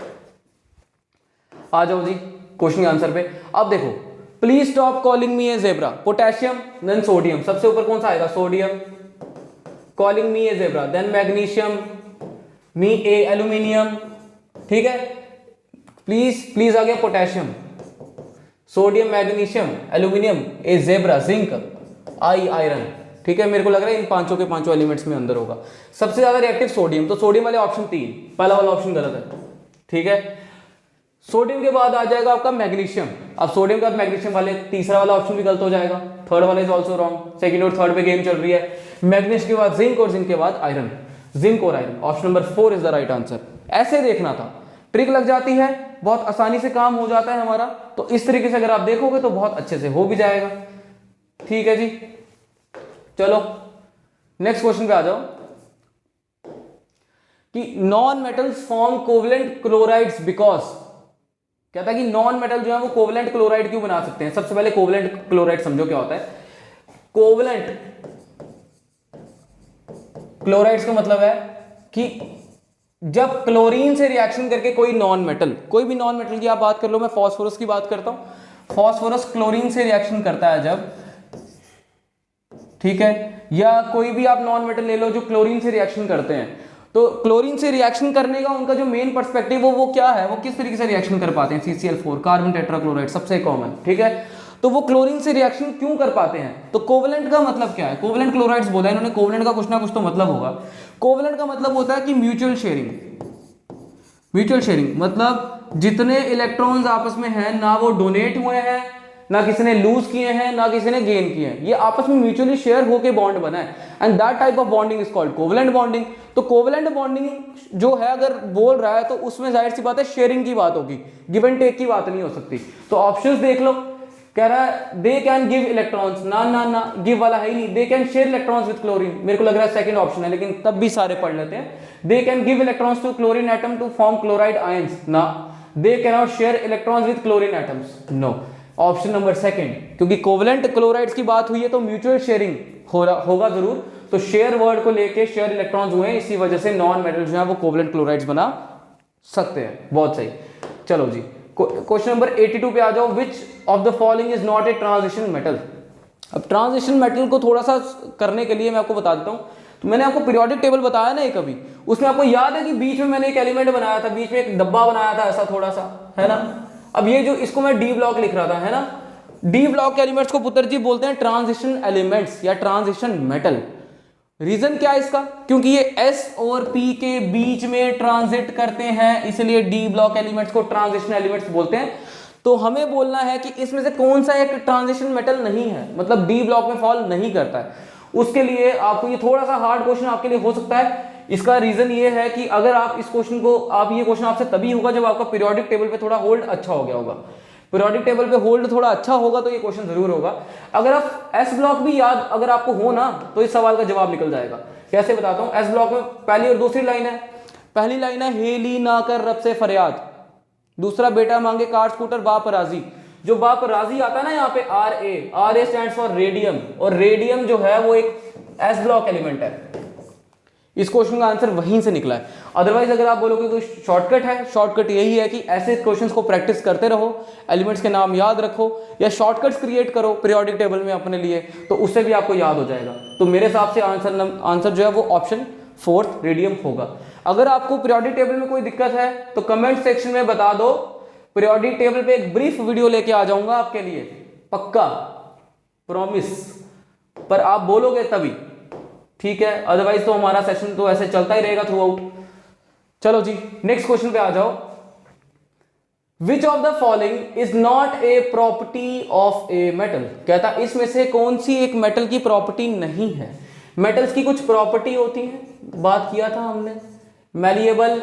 आ जाओ जी क्वेश्चन के आंसर पे। अब देखो please stop calling me a zebra, potassium, then sodium, सबसे ऊपर कौन सा आएगा sodium, calling me a zebra, then magnesium, me a aluminium, ठीक है। प्लीज आ गया potassium, sodium, magnesium, aluminium, a zebra, zinc, I iron, ठीक है। मेरे को लग रहा है इन पांचों के पांचों एलिमेंट्स में अंदर होगा। सबसे ज्यादा रिएक्टिव सोडियम, तो सोडियम वाले ऑप्शन 3, पहला वाला ऑप्शन गलत है, ठीक है। सोडियम के बाद आ जाएगा आपका मैग्नीशियम। अब सोडियम के बाद मैग्नीशियम वाले तीसरा वाला ऑप्शन भी गलत हो जाएगा, थर्ड वाला इज आल्सो रॉन्ग, सेकंड और थर्ड पे गेम चल रही है। मैग्नीशियम के बाद जिंक और जिंक के बाद आयरन, जिंक और iron, option number 4 is the right answer. ऐसे देखना था, ट्रिक लग जाती है, बहुत आसानी से काम हो जाता है हमारा। तो इस तरीके से अगर आप देखोगे तो बहुत अच्छे से हो भी जाएगा, ठीक है जी। चलो नेक्स्ट क्वेश्चन पे आ जाओ कि non metals form covalent chlorides because, कहता है कि नॉन मेटल जो है वो कोवलेंट क्लोराइड क्यों बना सकते हैं। सबसे पहले कोवलेंट क्लोराइड समझो क्या होता है। कोवलेंट क्लोराइड्स का मतलब है कि जब क्लोरीन से रिएक्शन करके कोई नॉन मेटल, कोई भी नॉन मेटल की आप बात कर लो, मैं फास्फोरस की बात करता हूं, फास्फोरस क्लोरीन से रिएक्शन करता है जब, ठीक है, या कोई भी आप नॉन मेटल ले लो जो क्लोरीन से रिएक्शन करते हैं, तो क्लोरीन से रिएक्शन करने का उनका जो मेन पर्सपेक्टिव वो क्या है, वो किस तरीके से रिएक्शन कर पाते हैं। CCl4 कार्बन टेट्राक्लोराइड सबसे कॉमन, ठीक है। तो वो क्लोरीन से रिएक्शन क्यों कर पाते हैं। तो कोवलेंट का मतलब क्या है, कोवलेंट क्लोराइड्स बोला है इन्होंने, कोवलेंट का कुछ ना कुछ तो मतलब होगा। कोवलेंट का मतलब होता है कि म्यूचुअल शेयरिंग, म्यूचुअल शेयरिंग मतलब जितने इलेक्ट्रॉन्स आपस में हैं ना वो डोनेट हुए हैं ना किसी ने लूज किए हैं, ना किसी ने गेन किए हैं, ये आपस में म्यूचुअली शेयर होके बॉन्ड बना है and that type of bonding is called covalent bonding. तो कोवेलेंट बॉन्डिंग जो है अगर बोल रहा है तो उसमें जाहिर सी बात है शेयरिंग की बात होगी, गिव एंड टेक की बात नहीं हो सकती। तो ऑप्शंस देख लो, कह रहा है दे कैन गिव इलेक्ट्रॉन्स, ना ना ना गिव वाला है ही नहीं, they can share electrons with chlorine, मेरे को लग रहा है सेकंड ऑप्शन है, लेकिन तब भी सारे पढ़ लेते हैं। They can give electrons to chlorine atom to form chloride ions, ना। They can not share electrons with chlorine atoms, no. Option number second, क्योंकि कोवेलेंट क्लोराइड्स की बात हुई है तो म्यूचुअल शेयरिंग होगा जरूर, तो शेयर वर्ड को लेके शेयर इलेक्ट्रॉन्स हुए, इसी वजह से नॉन मेटल जो है वो कोवेलेंट क्लोराइड्स बना सकते हैं। बहुत सही। चलो जी, क्वेश्चन नंबर 82 पे आ जाओ। Which of the following is not a transition metal. अब ट्रांजिशन मेटल को थोड़ा सा करने के लिए मैं आपको बता देता हूं। तो मैंने आपको पीरियोडिक टेबल बताया ना एक अभी, उसमें आपको याद है कि बीच में मैंने एक एलिमेंट बनाया था, बीच में एक डब्बा बनाया था ऐसा थोड़ा सा, है ना। अब ये जो इसको मैं डी ब्लॉक लिख रहा था, है ना, डी ब्लॉक के एलिमेंट्स को पुत्र जी बोलते हैं ट्रांजिशन एलिमेंट्स या ट्रांजिशन मेटल। रीजन क्या है इसका, क्योंकि ये S और P के बीच में ट्रांजिट करते हैं, इसलिए डी ब्लॉक एलिमेंट्स को ट्रांजिशन एलिमेंट्स बोलते हैं। तो हमें बोलना है कि इसमें से कौन सा एक ट्रांजिशन मेटल नहीं है, मतलब डी ब्लॉक में फॉल नहीं करता है। उसके लिए आपको ये थोड़ा सा हार्ड क्वेश्चन आपके लिए हो सकता है। इसका रीजन ये है कि अगर आप इस क्वेश्चन को, आप ये क्वेश्चन आपसे तभी होगा जब आपका पीरियोडिक टेबल पे थोड़ा होल्ड अच्छा हो गया होगा। पीरियोडिक टेबल पे होल्ड थोड़ा अच्छा होगा तो ये क्वेश्चन जरूर होगा। अगर आप एस ब्लॉक भी याद अगर आपको हो ना तो इस सवाल का जवाब निकल जाएगा। कैसे बताता हूं। एस ब्लॉक में पहली और दूसरी लाइन है। पहली लाइन है हेली ना कर रब से फरियाद, दूसरा बेटा मांगे कार स्कूटर बाप राजी। जो बाप राजी आता है ना यहाँ पे R A stands for radium, और रेडियम जो है वो एक एस ब्लॉक एलिमेंट है। इस क्वेश्चन का आंसर वहीं से निकला है। अदरवाइज अगर आप बोलोगे कोई शॉर्टकट है, शॉर्टकट यही है कि ऐसे क्वेश्चंस को प्रैक्टिस करते रहो, एलिमेंट्स के नाम याद रखो या शॉर्टकट्स क्रिएट करो पीरियोडिक टेबल में अपने लिए, तो उससे भी आपको याद हो जाएगा। तो मेरे हिसाब से आंसर जो है वो ऑप्शन 4 रेडियम होगा। अगर आपको पीरियोडिक टेबल में कोई दिक्कत है तो कमेंट सेक्शन में बता दो, पीरियोडिक टेबल पे एक ब्रीफ वीडियो लेके आ जाऊंगा आपके लिए, पक्का, प्रॉमिस। पर आप बोलोगे तभी, ठीक है, अदरवाइज तो हमारा सेशन तो ऐसे चलता ही रहेगा थ्रू आउट। चलो जी नेक्स्ट क्वेश्चन पे आ जाओ। Which of the following is not a property of a metal. कहता इसमें से कौन सी एक मेटल की प्रॉपर्टी नहीं है। मेटल्स की कुछ प्रॉपर्टी होती है, बात किया था हमने, मैलिएबल,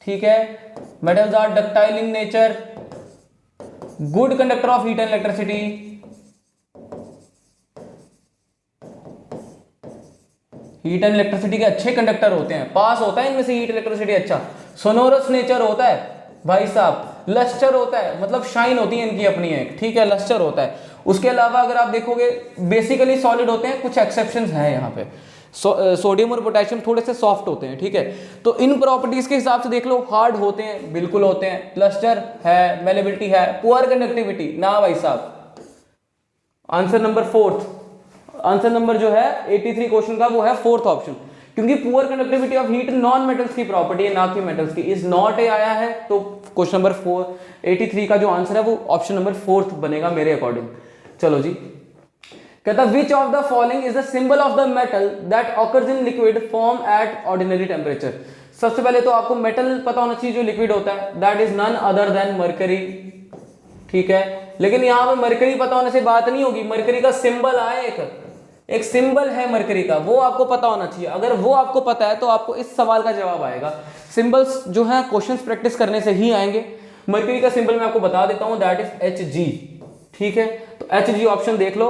ठीक है, metals are ductile in nature, good conductor of heat and electricity, heat and electricity के अच्छे कंडक्टर होते हैं, पास होता है इनमें से हीट इलेक्ट्रिसिटी अच्छा, सोनोरस नेचर होता है भाई साहब, लस्टर होता है, मतलब शाइन होती है इनकी अपनी एक, ठीक है, लस्टर होता है। उसके अलावा अगर आप देखोगे बेसिकली सॉलिड होते हैं, कुछ एक्सेप्शंस हैं यहाँ पे, सोडियम और पोटेशियम थोड़े से सॉफ्ट होते हैं, ठीक है। तो इन प्रॉपर्टीज के हिसाब से देख लो, हार्ड होते हैं, बिल्कुल होते हैं, लस्टर है, मेलेबिलिटी है, पुअर कंडक्टिविटी ना भाई साहब। आंसर नंबर 4, आंसर नंबर जो है 83 क्वेश्चन का वो है 4th ऑप्शन, क्योंकि poor conductivity of heat non metals की प्रॉपर्टी है ना कि मेटल्स की। इज नॉट ए आया है तो क्वेश्चन नंबर 83 का जो आंसर है वो ऑप्शन नंबर 4th बनेगा मेरे अकॉर्डिंग। चलो जी, कहता which of the following is the symbol of the metal that occurs in liquid form at ordinary temperature. सबसे पहले तो आपको मेटल पता होना चाहिए जो लिक्विड होता है, that is none other than mercury, ठीक है। लेकिन यहां पे मरकरी पता होने से बात नहीं होगी, मरकरी का सिंबल आए, एक सिंबल है मरकरी का, वो आपको पता होना चाहिए। अगर वो आपको पता है तो आपको इस सवाल का जवाब आएगा। सिंबल्स जो है क्वेश्चंस प्रैक्टिस करने से ही आएंगे। मरकरी का सिंबल मैं आपको बता देता हूं, दैट इज Hg, ठीक है। तो Hg ऑप्शन देख लो,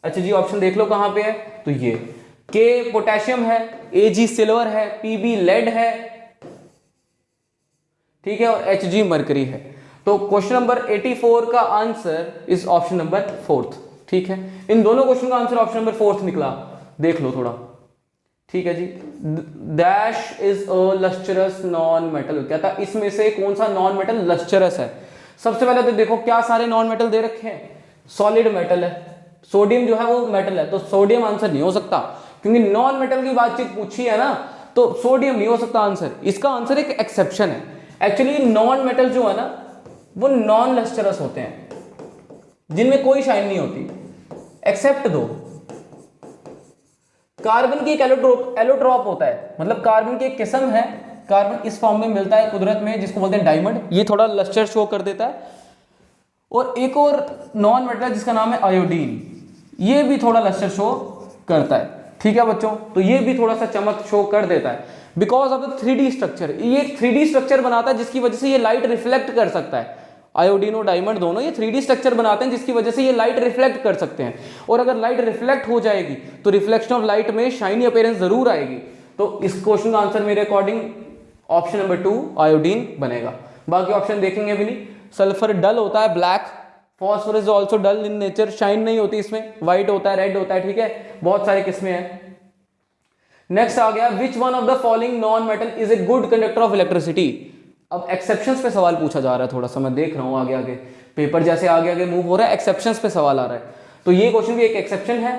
Hg ऑप्शन देख लो कहां पे है, तो ये K पोटेशियम है, Ag सिल्वर है, Pb लेड है, ठीक है, और Hg मरकरी है। तो क्वेश्चन नंबर 84 का answer is option number 4th, ठीक है। इन दोनों क्वेश्चन का आंसर ऑप्शन नंबर 4th निकला, देख लो थोड़ा, ठीक है जी। Dash is a lustrous non metal, कहता इसमें से कौन सा नॉन मेटल लस्टरस है। सबसे पहले तो देखो क्या सारे नॉन मेटल दे रखे हैं, सॉलिड मेटल है, सोडियम जो है वो मेटल है, तो सोडियम आंसर नहीं हो सकता, क्योंकि नॉन मेटल की बातचीत पूछी है ना, तो सोडियम नहीं हो सकता आंसर। इसका आंसर एक एक्सेप्शन है। एक्चुअली नॉन मेटल जो है ना वो नॉन लस्टरस होते हैं, जिनमें कोई शाइन नहीं होती, एक्सेप्ट दो कार्बन की एक एलोट्रॉप होता है, मतलब कार्बन की एक किस्म है कार्बन इस फॉर्म में मिलता है कुदरत में, जिसको बोलते हैं डायमंड, ये थोड़ा लस्टर शो कर देता है। और एक और नॉन मेटल है जिसका नाम है आयोडीन, ये भी थोड़ा लस्टर शो करता है। ठीक है बच्चों, तो ये भी थोड़ा सा चमक शो कर देता है because of the 3D structure. ये 3D स्ट्रक्चर बनाता है जिसकी वजह से ये लाइट रिफ्लेक्ट कर सकता है। आयोडीन और डायमंड दोनों ये 3D स्ट्रक्चर बनाते हैं जिसकी वजह से ये लाइट रिफ्लेक्ट कर सकते हैं। और अगर लाइट रिफ्लेक्ट हो जाएगी तो रिफ्लेक्शन ऑफ लाइट में शाइनी अपीयरेंस जरूर आएगी। तो इस क्वेश्चन का आंसर मेरे अकॉर्डिंग ऑप्शन नंबर 2 आयोडीन बनेगा। बाकी ऑप्शन देखेंगे भी नहीं। सल्फर डल होता है, black. Phosphorus also dull in nature, shine नहीं होती इसमें, व्हाइट होता है, रेड होता है। ठीक है, बहुत सारी किस्में हैं। नेक्स्ट आ गया, which one of the following non metal is a good conductor of electricity. अब एक्सेप्शंस पे सवाल पूछा जा रहा है, थोड़ा सा मैं देख रहा हूं आगे आगे पेपर जैसे आगे आगे मूव हो रहा है, एक्सेप्शंस पे सवाल आ रहा है। तो ये क्वेश्चन भी एक एक्सेप्शन है।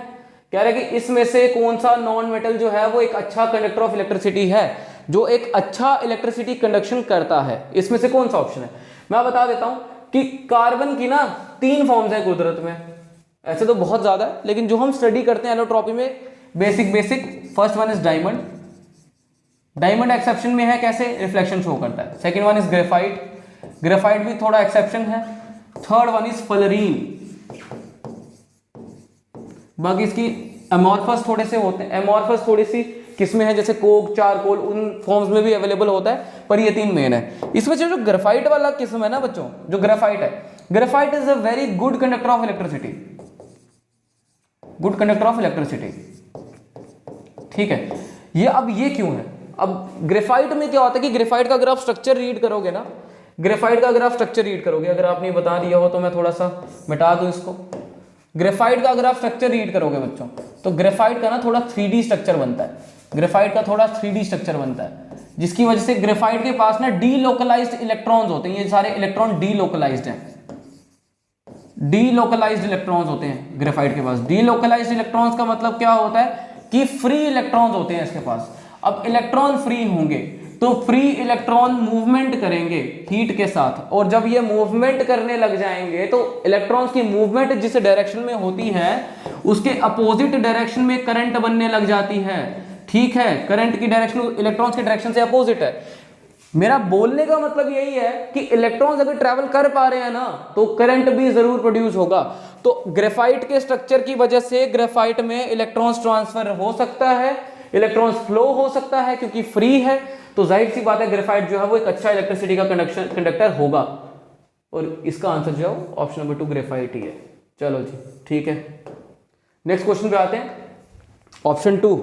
कह रहा है कि इसमें से कौन सा नॉन मेटल जो है वो एक अच्छा कंडक्टर ऑफ इलेक्ट्रिसिटी है, जो एक अच्छा इलेक्ट्रिसिटी कंडक्शन करता है। इसमें से कौन सा ऑप्शन है? मैं बता देता हूं कि कार्बन की ना 3 फॉर्म्स है कुदरत में, ऐसे तो बहुत ज्यादा है, लेकिन जो हम स्टडी करते हैं एलोट्रॉपी में basic first one is diamond. Diamond exception में है, कैसे? रिफ्लेक्शन शो करता है। Second one is graphite, graphite भी थोड़ा एक्सेप्शन है। Third one is fluorine. बाकी इसकी एमॉर्फस थोड़े से होते हैं, एमॉर्फस थोड़ी सी किस्में हैं, जैसे कोक, चारकोल, उन फॉर्म्स में भी अवेलेबल होता है, पर ये 3 मेन है। इसमें से जो ग्रेफाइट वाला किस्म है ना बच्चों, जो ग्रेफाइट है, graphite is a very good conductor of electricity, good conductor of electricity. ठीक है, ये अब ये क्यों है? अब ग्रेफाइट में क्या होता है कि ग्रेफाइट का अगर आप स्ट्रक्चर रीड करोगे ना, ग्रेफाइट का अगर आप स्ट्रक्चर रीड करोगे, अगर आपने बता दिया हो तो मैं थोड़ा सा मिटा दूं इसको। ग्रेफाइट का अगर आप स्ट्रक्चर रीड करोगे बच्चों, तो ग्रेफाइट का ना थोड़ा 3D स्ट्रक्चर बनता है। ग्रेफाइट का थोड़ा 3D स्ट्रक्चर बनता है, जिसकी वजह से ग्रेफाइट के पास ना डीलोकलाइज्ड इलेक्ट्रॉन्स होते हैं। ये सारे इलेक्ट्रॉन डीलोकलाइज्ड हैं, डीलोकलाइज्ड इलेक्ट्रॉन्स होते हैं ग्रेफाइट के पास। डीलोकलाइज्ड इलेक्ट्रॉन्स का मतलब क्या होता है कि फ्री इलेक्ट्रॉन्स होते हैं इसके पास। अब इलेक्ट्रॉन फ्री होंगे तो फ्री इलेक्ट्रॉन मूवमेंट करेंगे हीट के साथ, और जब ये मूवमेंट करने लग जाएंगे तो इलेक्ट्रॉन्स की मूवमेंट जिस डायरेक्शन में होती है उसके अपोजिट डायरेक्शन में करंट बनने लग जाती है। ठीक है, करंट की डायरेक्शन इलेक्ट्रॉन्स की डायरेक्शन से अपोजिट है। मेरा बोलने का मतलब यही है कि इलेक्ट्रॉन्स अगर ट्रैवल कर पा रहे हैं ना तो करंट भी जरूर प्रोड्यूस होगा। तो ग्रेफाइट के स्ट्रक्चर की वजह से ग्रेफाइट में इलेक्ट्रॉन्स ट्रांसफर हो सकता है, इलेक्ट्रॉन्स फ्लो हो सकता है, क्योंकि फ्री है। तो जाहिर सी बात है ग्रेफाइट जो है वो एक अच्छा इलेक्ट्रिसिटी का कंडक्टर होगा, और इसका आंसर जो है ऑप्शन नंबर 2 ग्रेफाइट ही है। चलो जी, ठीक है, नेक्स्ट क्वेश्चन पे आते हैं। Option 2,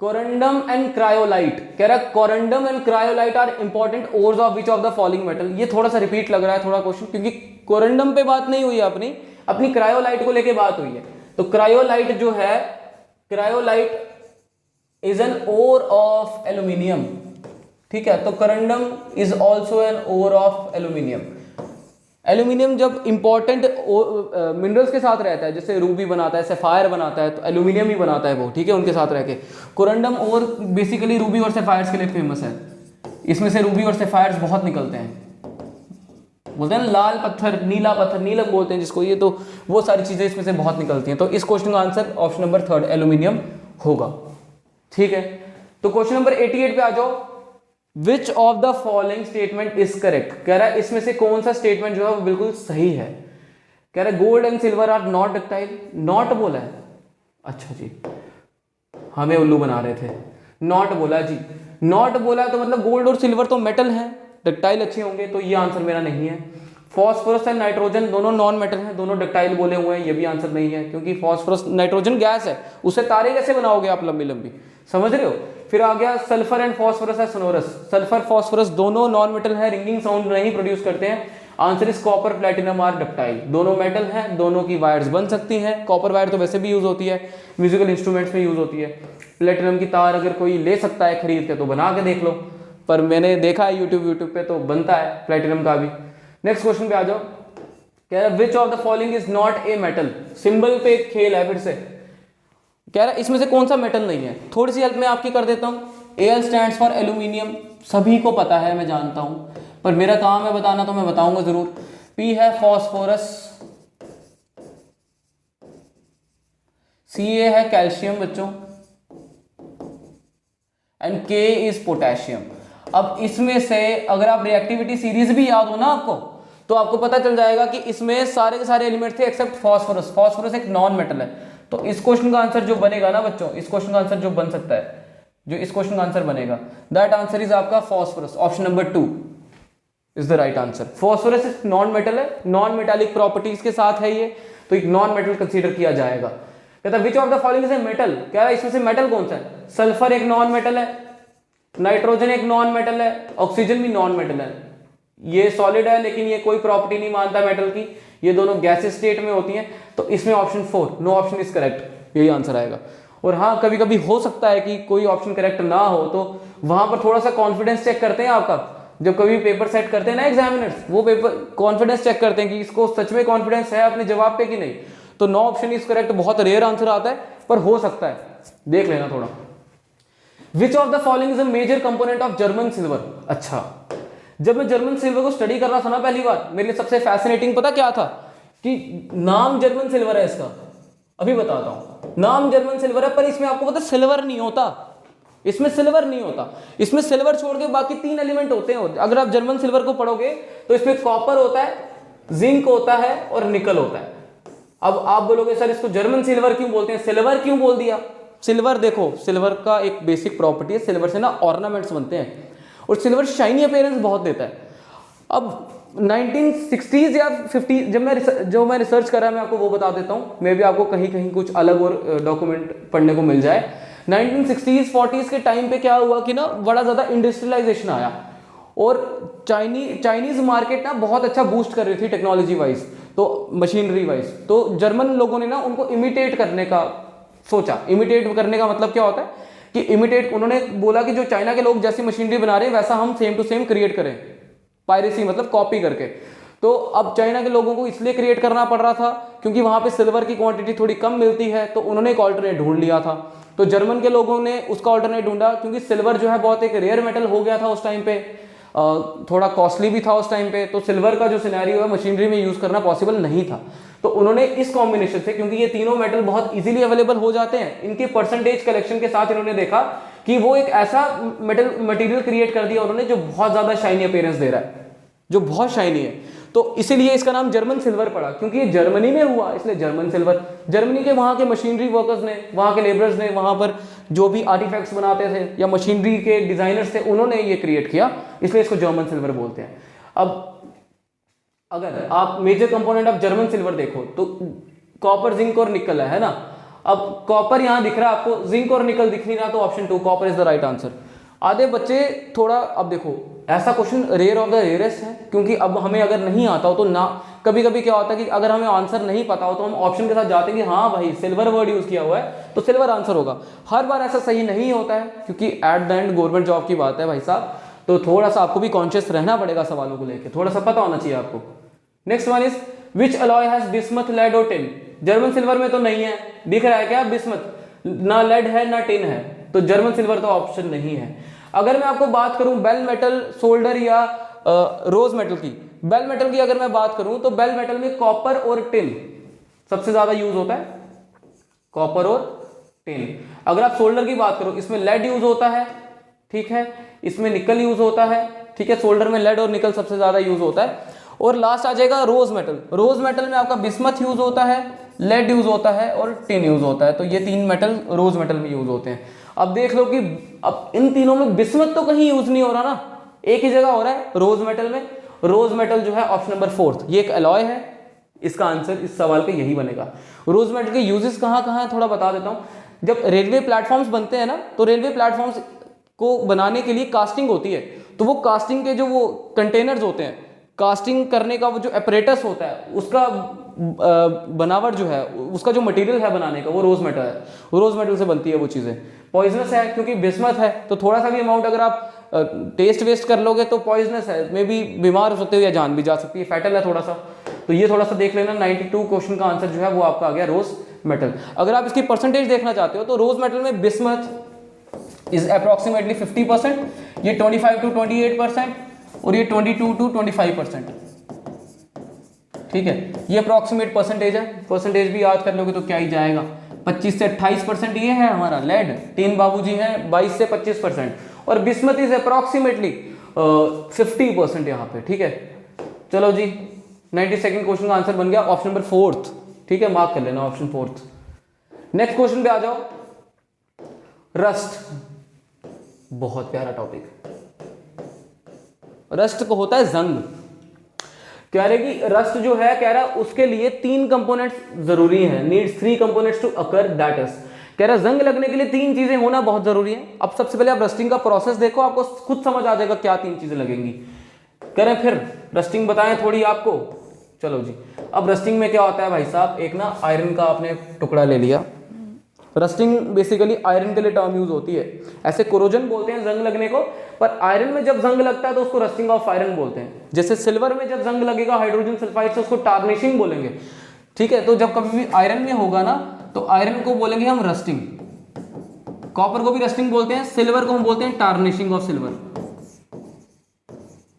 corundum and cryolite. कह रहा है corundum and cryolite are important ores of which of the following metal. ये थोड़ा सा रिपीट लग रहा है थोड़ा क्वेश्चन, क्योंकि कोरंडम पे बात नहीं हुई है अपनी क्रायोलाइट को लेके बात हुई है। तो क्रायोलाइट जो है, cryolite is an ore of aluminium. ठीक है, तो corundum is also an ore of aluminium. Aluminium जब इंपॉर्टेंट मिनरल्स के साथ रहता है, जैसे रूबी बनाता है, सैफायर बनाता है, तो एल्यूमिनियम ही बनाता है वो। ठीक है, उनके साथ रह के कोरंडम और बेसिकली रूबी और सैफायर्स के लिए फेमस है। इसमें से रूबी और सैफायर्स बहुत निकलते हैं, बोलते हैं लाल पत्थर, नीला पत्थर, नीलम बोलते हैं जिसको, ये तो वो सारी चीजें इसमें से बहुत निकलती हैं। तो इस क्वेश्चन का आंसर ऑप्शन नंबर 3 एल्यूमिनियम होगा। ठीक है, तो क्वेश्चन नंबर 88 पे आ जाओ। Which of the following statement is correct. कह रहा है इसमें से कौन सा स्टेटमेंट जो है वो बिल्कुल सही है। कह रहा है gold and silver are not ductile. Not बोला है, अच्छा जी, हमें उल्लू बना रहे थे। नॉट बोला जी, नॉट बोला तो मतलब गोल्ड और सिल्वर तो मेटल है, डक्टाइल अच्छे होंगे, तो ये आंसर मेरा नहीं है। फॉस्फोरस एंड नाइट्रोजन दोनों नॉन मेटल हैं, दोनों डक्टाइल बोले हुए हैं, ये भी आंसर नहीं है, क्योंकि फॉस्फोरस नाइट्रोजन गैस है, उससे तारे कैसे बनाओगे आप लंबी लंबी, समझ रहे हो। फिर आ गया सल्फर एंड फॉस्फोरस है सोनोरस। सल्फर फॉस्फोरस दोनों नॉन मेटल है, रिंगिंग साउंड नहीं प्रोड्यूस करते हैं। Answer is copper platinum are ductile. दोनों मेटल हैं, दोनों की वायर्स बन सकती हैं। कॉपर वायर तो वैसे भी यूज होती है, म्यूजिकल इंस्ट्रूमेंट्स में यूज होती है। प्लेटिनम की तार अगर कोई ले सकता है खरीद के तो बना के देख लो, पर मैंने देखा है यूट्यूब पे तो बनता है प्लेटिनम का भी। नेक्स्ट क्वेश्चन पे आ जाओ। कह रहा है विच of the following is not a metal. Symbol पे एक खेल है फिर से। कह रहा है इसमें से कौन सा मेटल नहीं है। थोड़ी सी हेल्प मैं आपकी कर देता हूं। Al स्टैंड्स फॉर एल्यूमिनियम, सभी को पता है, मैं जानता हूं, पर मेरा काम है बताना तो मैं बताऊंगा जरूर। P है फॉस्फोरस, Ca है कैल्शियम बच्चों, एंड K इज पोटेशियम। अब इसमें से अगर आप रिएक्टिविटी सीरीज भी याद हो ना आपको, तो आपको पता चल जाएगा कि इसमें सारे के सारे एलिमेंट थे एक्सेप्ट फॉस्फोरस। फॉस्फोरस एक नॉन मेटल है। तो इस क्वेश्चन का आंसर जो बनेगा ना बच्चों, इस क्वेश्चन का आंसर जो बन सकता है, जो इस क्वेश्चन का आंसर बनेगा, दैट आंसर इज आपका phosphorus. Option number 2 is the right answer. Phosphorus एक नॉन मेटल है, नॉन मेटालिक प्रॉपर्टीज के साथ है ये, तो एक नॉन मेटल कंसीडर किया जाएगा। कहता which of the following is a metal, कह रहा है इसमें से मेटल कौन सा है? सल्फर एक नॉन मेटल है, नाइट्रोजन एक नॉन मेटल है, ऑक्सीजन भी नॉन मेटल है। ये सॉलिड है लेकिन ये कोई प्रॉपर्टी नहीं मानता मेटल की, ये दोनों गैसेस स्टेट में होती हैं। तो इसमें option 4 no option is correct, यही आंसर आएगा। और हाँ कभी कभी हो सकता है कि कोई ऑप्शन करेक्ट ना हो, तो वहां पर थोड़ा सा कॉन्फिडेंस चेक करते हैं आपका। जब कभी पेपर सेट करते हैं ना एग्जामिनर्स, वो पेपर कॉन्फिडेंस चेक करते हैं कि इसको सच में कॉन्फिडेंस है अपने जवाब पे कि नहीं। तो नो ऑप्शन इज करेक्ट बहुत रेयर आंसर आता है, पर हो सकता है, देख लेना थोड़ा। Which of the following is a major component of German silver. अच्छा, जब मैं जर्मन सिल्वर को स्टडी कर रहा था ना पहली बार, मेरे लिए सबसे फैसिनेटिंग पता क्या था कि नाम जर्मन सिल्वर है इसका। अभी बताता हूं, नाम जर्मन सिल्वर है पर इसमें आपको पता सिल्वर नहीं होता, इसमें सिल्वर नहीं होता। इसमें सिल्वर छोड़ के बाकी 3 एलिमेंट होते हैं। अगर आप जर्मन सिल्वर को पढ़ोगे तो इसमें कॉपर होता है, जिंक होता है और निकल होता है। अब आप बोलोगे सर इसको जर्मन सिल्वर क्यों बोलते हैं, सिल्वर क्यों बोल दिया? सिल्वर देखो, सिल्वर का एक बेसिक प्रॉपर्टी है, सिल्वर से ना ऑर्नामेंट्स बनते हैं और सिल्वर शाइनी अपीयरेंस बहुत देता है। अब 1960s या 50 जो मैं रिसर्च कर रहा मैं आपको वो बता देता हूँ, मे भी आपको कहीं कहीं कुछ अलग और डॉक्यूमेंट पढ़ने को मिल जाए। 1960s 40s के टाइम पे क्या हुआ कि ना बड़ा ज़्यादा इंडस्ट्रियलाइजेशन आया और चाइनीज मार्केट ना बहुत अच्छा बूस्ट कर रही थी टेक्नोलॉजी वाइज, तो मशीनरी वाइज। तो जर्मन लोगों ने ना उनको इमिटेट करने का सोचा। इमिटेट करने का मतलब क्या होता है कि इमिटेट, उन्होंने बोला कि जो चाइना के लोग जैसी मशीनरी बना रहे हैं वैसा हम सेम टू सेम क्रिएट करें। पायरेसी मतलब कॉपी करके। तो अब चाइना के लोगों को इसलिए क्रिएट करना पड़ रहा था क्योंकि वहां पे सिल्वर की क्वांटिटी थोड़ी कम मिलती है, तो उन्होंने एक ऑल्टरनेट ढूंढ लिया था। तो जर्मन के लोगों ने उसका ऑल्टरनेट ढूंढा क्योंकि सिल्वर जो है बहुत एक रेयर मेटल हो गया था उस टाइम पे, थोड़ा कॉस्टली भी था उस टाइम पे। तो सिल्वर का जो सिनेरियो है मशीनरी में यूज करना पॉसिबल नहीं था। तो उन्होंने इस कॉम्बिनेशन से, क्योंकि ये तीनों मेटल बहुत इजीली अवेलेबल हो जाते हैं, इनके परसेंटेज कलेक्शन के साथ इन्होंने देखा कि वो एक ऐसा मटेरियल क्रिएट कर दिया उन्होंने जो बहुत ज्यादा शाइनी अपीयरेंस दे रहा है, जो बहुत शाइनी है। तो इसीलिए इसका नाम जर्मन सिल्वर पड़ा, क्योंकि ये जर्मनी में हुआ इसलिए जर्मन सिल्वर। जर्मनी के वहां के मशीनरी वर्कर्स ने, वहां के लेबरर्स ने, वहां पर जो भी आर्टिफैक्ट्स बनाते थे या मशीनरी के डिजाइनर्स थे, उन्होंने ये क्रिएट किया, इसलिए इसको जर्मन सिल्वर बोलते हैं। अब अगर आप major component of German silver देखो तो कॉपर, जिंक और निकल है ना। अब कॉपर यहां दिख रहा है आपको, जिंक और निकल दिख नहीं रहा, तो option 2 copper is the right answer. आधे बच्चे थोड़ा, अब देखो ऐसा question rare of the rarest है, क्योंकि अब हमें अगर नहीं आता हो तो ना, कभी कभी क्या होता है कि अगर हमें आंसर नहीं पता हो तो हम ऑप्शन के साथ जाते हैं कि हाँ भाई सिल्वर वर्ड यूज किया हुआ है तो सिल्वर आंसर होगा। हर बार ऐसा सही नहीं होता है, क्योंकि at the end government job की बात है भाई साहब, तो थोड़ा सा आपको भी कॉन्शियस रहना पड़ेगा सवालों को लेकर, थोड़ा सा पता होना चाहिए आपको। Next one is which alloy has bismuth, lead और टिन। जर्मन सिल्वर में तो नहीं है, दिख रहा है क्या बिस्मथ, ना लेड है ना टिन है, तो जर्मन सिल्वर तो ऑप्शन नहीं है। अगर मैं आपको बात करूं बेल मेटल, सोल्डर या रोज मेटल की, बेल मेटल की अगर मैं बात करूं तो बेल मेटल में कॉपर और टिन सबसे ज्यादा यूज होता है, कॉपर और टिन। अगर आप सोल्डर की बात करो इसमें लेड यूज होता है, ठीक है, इसमें निकल यूज होता है, ठीक है, सोल्डर में लेड और निकल सबसे ज्यादा यूज होता है। और लास्ट आ जाएगा रोज मेटल। रोज मेटल में आपका बिस्मथ यूज होता है, लेड यूज होता है और टिन यूज होता है, तो ये 3 मेटल रोज मेटल में यूज होते हैं। अब देख लो कि अब इन तीनों में बिस्मथ तो कहीं यूज नहीं हो रहा ना, एक ही जगह हो रहा है रोज मेटल में। रोज मेटल जो है ऑप्शन नंबर 4, ये एक अलॉय है, इसका आंसर इस सवाल का यही बनेगा। रोज मेटल के यूजेस कहाँ कहाँ है थोड़ा बता देता हूँ। जब रेलवे प्लेटफॉर्म्स बनते हैं ना, तो रेलवे प्लेटफॉर्म्स को बनाने के लिए कास्टिंग होती है, तो वो कास्टिंग के जो वो कंटेनर्स होते हैं, कास्टिंग करने का वो जो एपरेटस होता है, उसका बनावट जो है, उसका जो मटेरियल है बनाने का, वो रोज मेटल है, रोज मेटल से बनती है वो चीज़ें। पॉइजनस है क्योंकि बिस्मथ है, तो थोड़ा सा भी अमाउंट अगर आप टेस्ट वेस्ट कर लोगे तो पॉइजनस है, मे भी बीमार हो सकते हो या जान भी जा सकती है, फैटल है थोड़ा सा, तो ये थोड़ा सा देख लेना। 92 क्वेश्चन का आंसर जो है वो आपका आ गया रोज मेटल। अगर आप इसकी परसेंटेज देखना चाहते हो तो रोज मेटल में बिस्मथ इज अप्रोक्सीमेटली 50%, ये 25 to 28% और ये 22 to 25%, ठीक है, ये अप्रोक्सीमेट परसेंटेज है। परसेंटेज भी याद कर लोगे तो क्या ही जाएगा, 25 से 28% ये है हमारा लेड, टीन बाबूजी है 22 से 25% और बिस्मथ इज अप्रॉक्सीमेटली 50% यहाँ पे, ठीक है। चलो जी 92nd क्वेश्चन का आंसर बन गया ऑप्शन नंबर 4th, ठीक है, मार्क कर लेना ऑप्शन 4th। नेक्स्ट क्वेश्चन पे आ जाओ, रस्ट, बहुत प्यारा टॉपिक। रस्ट को होता है जंग, कह रहे कि रस्ट जो है कह रहा उसके लिए 3 कंपोनेंट्स जरूरी हैं, needs 3 components to occur, that is, कह रहा जंग लगने के लिए 3 चीजें होना बहुत जरूरी है। अब सबसे पहले आप रस्टिंग का प्रोसेस देखो, आपको खुद समझ आ जाएगा क्या 3 चीजें लगेंगी। कह रहे फिर रस्टिंग बताएं थोड़ी आपको, चलो जी। अब रस्टिंग में क्या होता है भाई साहब, एक ना आयरन का आपने टुकड़ा ले लिया, रस्टिंग बेसिकली आयरन के लिए टर्म यूज होती है, ऐसे कोरोजन बोलते हैं जंग लगने को, पर आयरन में जब जंग लगता है तो उसको रस्टिंग ऑफ आयरन बोलते हैं। जैसे सिल्वर में जब जंग लगेगा हाइड्रोजन सल्फाइड से उसको टार्निशिंग बोलेंगे, ठीक है। तो जब कभी भी आयरन में होगा ना तो आयरन को बोलेंगे हम रस्टिंग, कॉपर को भी रस्टिंग बोलते हैं, सिल्वर को हम बोलते हैं टार्निशिंग ऑफ सिल्वर,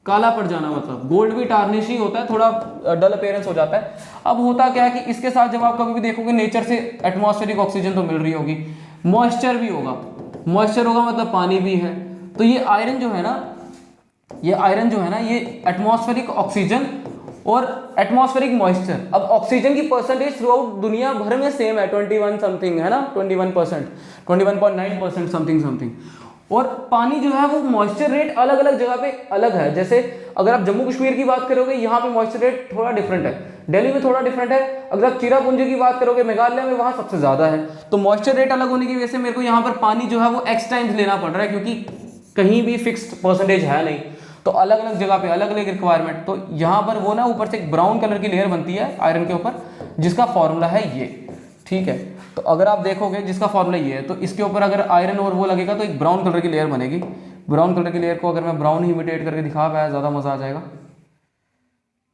काला पड़ जाना, मतलब गोल्ड भी टार्निश ही होता है, थोड़ा डल अपीयरेंस हो जाता है। अब होता क्या है कि इसके साथ जब आप कभी भी देखोगे नेचर से एटमॉस्फेरिक ऑक्सीजन तो मिल रही होगी, मॉइस्चर भी होगा, मॉइस्चर होगा मतलब पानी भी है। तो ये आयरन जो है ना, ये आयरन जो है ना, ये एटमॉस्फेरिक ऑक्सीजन और एटमॉस्फेरिक मॉइस्चर, अब ऑक्सीजन की परसेंटेज थ्रू आउट दुनिया भर में सेम है, 21 समथिंग है ना, 21%, 21.9% समथिंग। और पानी जो है वो मॉइस्चर रेट अलग अलग जगह पे अलग है। जैसे अगर आप जम्मू कश्मीर की बात करोगे, यहाँ पे मॉइस्चर रेट थोड़ा डिफरेंट है, दिल्ली में थोड़ा डिफरेंट है। अगर आप चिरापुंजी की बात करोगे, मेघालय में, वहाँ सबसे ज्यादा है। तो मॉइस्चर रेट अलग होने की वजह से मेरे को यहाँ पर पानी जो है वो एक्स टाइम्स लेना पड़ रहा है, क्योंकि कहीं भी फिक्स्ड परसेंटेज है नहीं, तो अलग अलग जगह पे अलग अलग रिक्वायरमेंट। तो यहाँ पर वो ना ऊपर से एक ब्राउन कलर की लेयर बनती है आयरन के ऊपर, जिसका फॉर्मूला है ये, ठीक है। तो अगर आप देखोगे जिसका फॉर्मूला ये है, तो इसके ऊपर अगर आयरन और वो लगेगा तो एक ब्राउन कलर की लेयर बनेगी। ब्राउन कलर की लेयर को अगर मैं ब्राउन ही इमिटेट करके दिखा पाया ज़्यादा मजा आ जाएगा,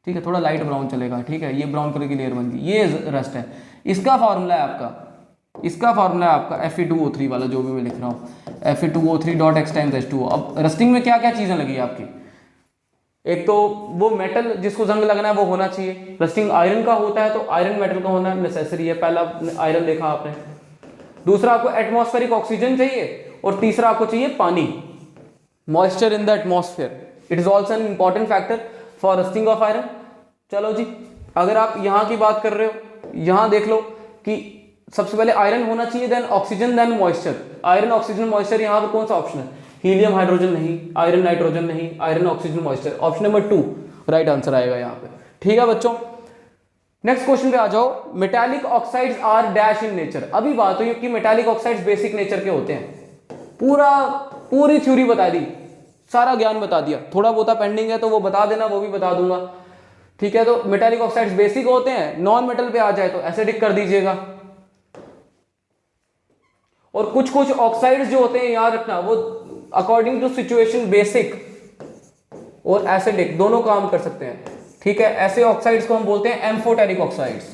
ठीक है, थोड़ा लाइट ब्राउन चलेगा, ठीक है। ये ब्राउन कलर की लेयर बन गई, ये रस्ट है। इसका फॉर्मूला है आपका, इसका फॉर्मूला है आपका Fe2O3 वाला, जो भी मैं लिख रहा हूँ, Fe2O3.x(H2O। अब रस्टिंग में क्या क्या चीज़ें लगी आपकी, एक तो वो मेटल जिसको जंग लगना है वो होना चाहिए, रस्टिंग आयरन का होता है तो आयरन मेटल का होना नेसेसरी है, पहला आयरन देखा आपने। दूसरा आपको एटमॉस्फेरिक ऑक्सीजन चाहिए, और तीसरा आपको चाहिए पानी, moisture in the atmosphere, it is also an important factor for rusting of iron. चलो जी, अगर आप यहाँ की बात कर रहे हो, यहाँ देख लो कि सबसे पहले आयरन होना चाहिए, then oxygen, then moisture. Iron oxygen moisture, यहाँ पर कौन सा ऑप्शन है, हीलियम हाइड्रोजन नहीं, आयरन नाइट्रोजन नहीं, iron oxygen moisture, option number 2 right answer आएगा यहाँ पे, ठीक है बच्चों। नेक्स्ट क्वेश्चन पे आ जाओ, metallic oxides are dash in nature. अभी बात हुई कि मेटालिक ऑक्साइड्स बेसिक नेचर के होते हैं, पूरी थ्योरी बता दी, सारा ज्ञान बता दिया, थोड़ा बहुत पेंडिंग है तो वो बता देना, वो भी बता दूंगा, ठीक है। तो मेटालिक ऑक्साइड्स बेसिक होते हैं, नॉन मेटल पे आ जाए तो एसिडिक कर दीजिएगा। और कुछ ऑक्साइड्स जो होते हैं याद रखना, वो अकॉर्डिंग टू सिचुएशन बेसिक और एसिडिक दोनों काम कर सकते हैं, ठीक है। ऐसे ऑक्साइड्स को हम बोलते हैं एम्फोटेरिक ऑक्साइड्स।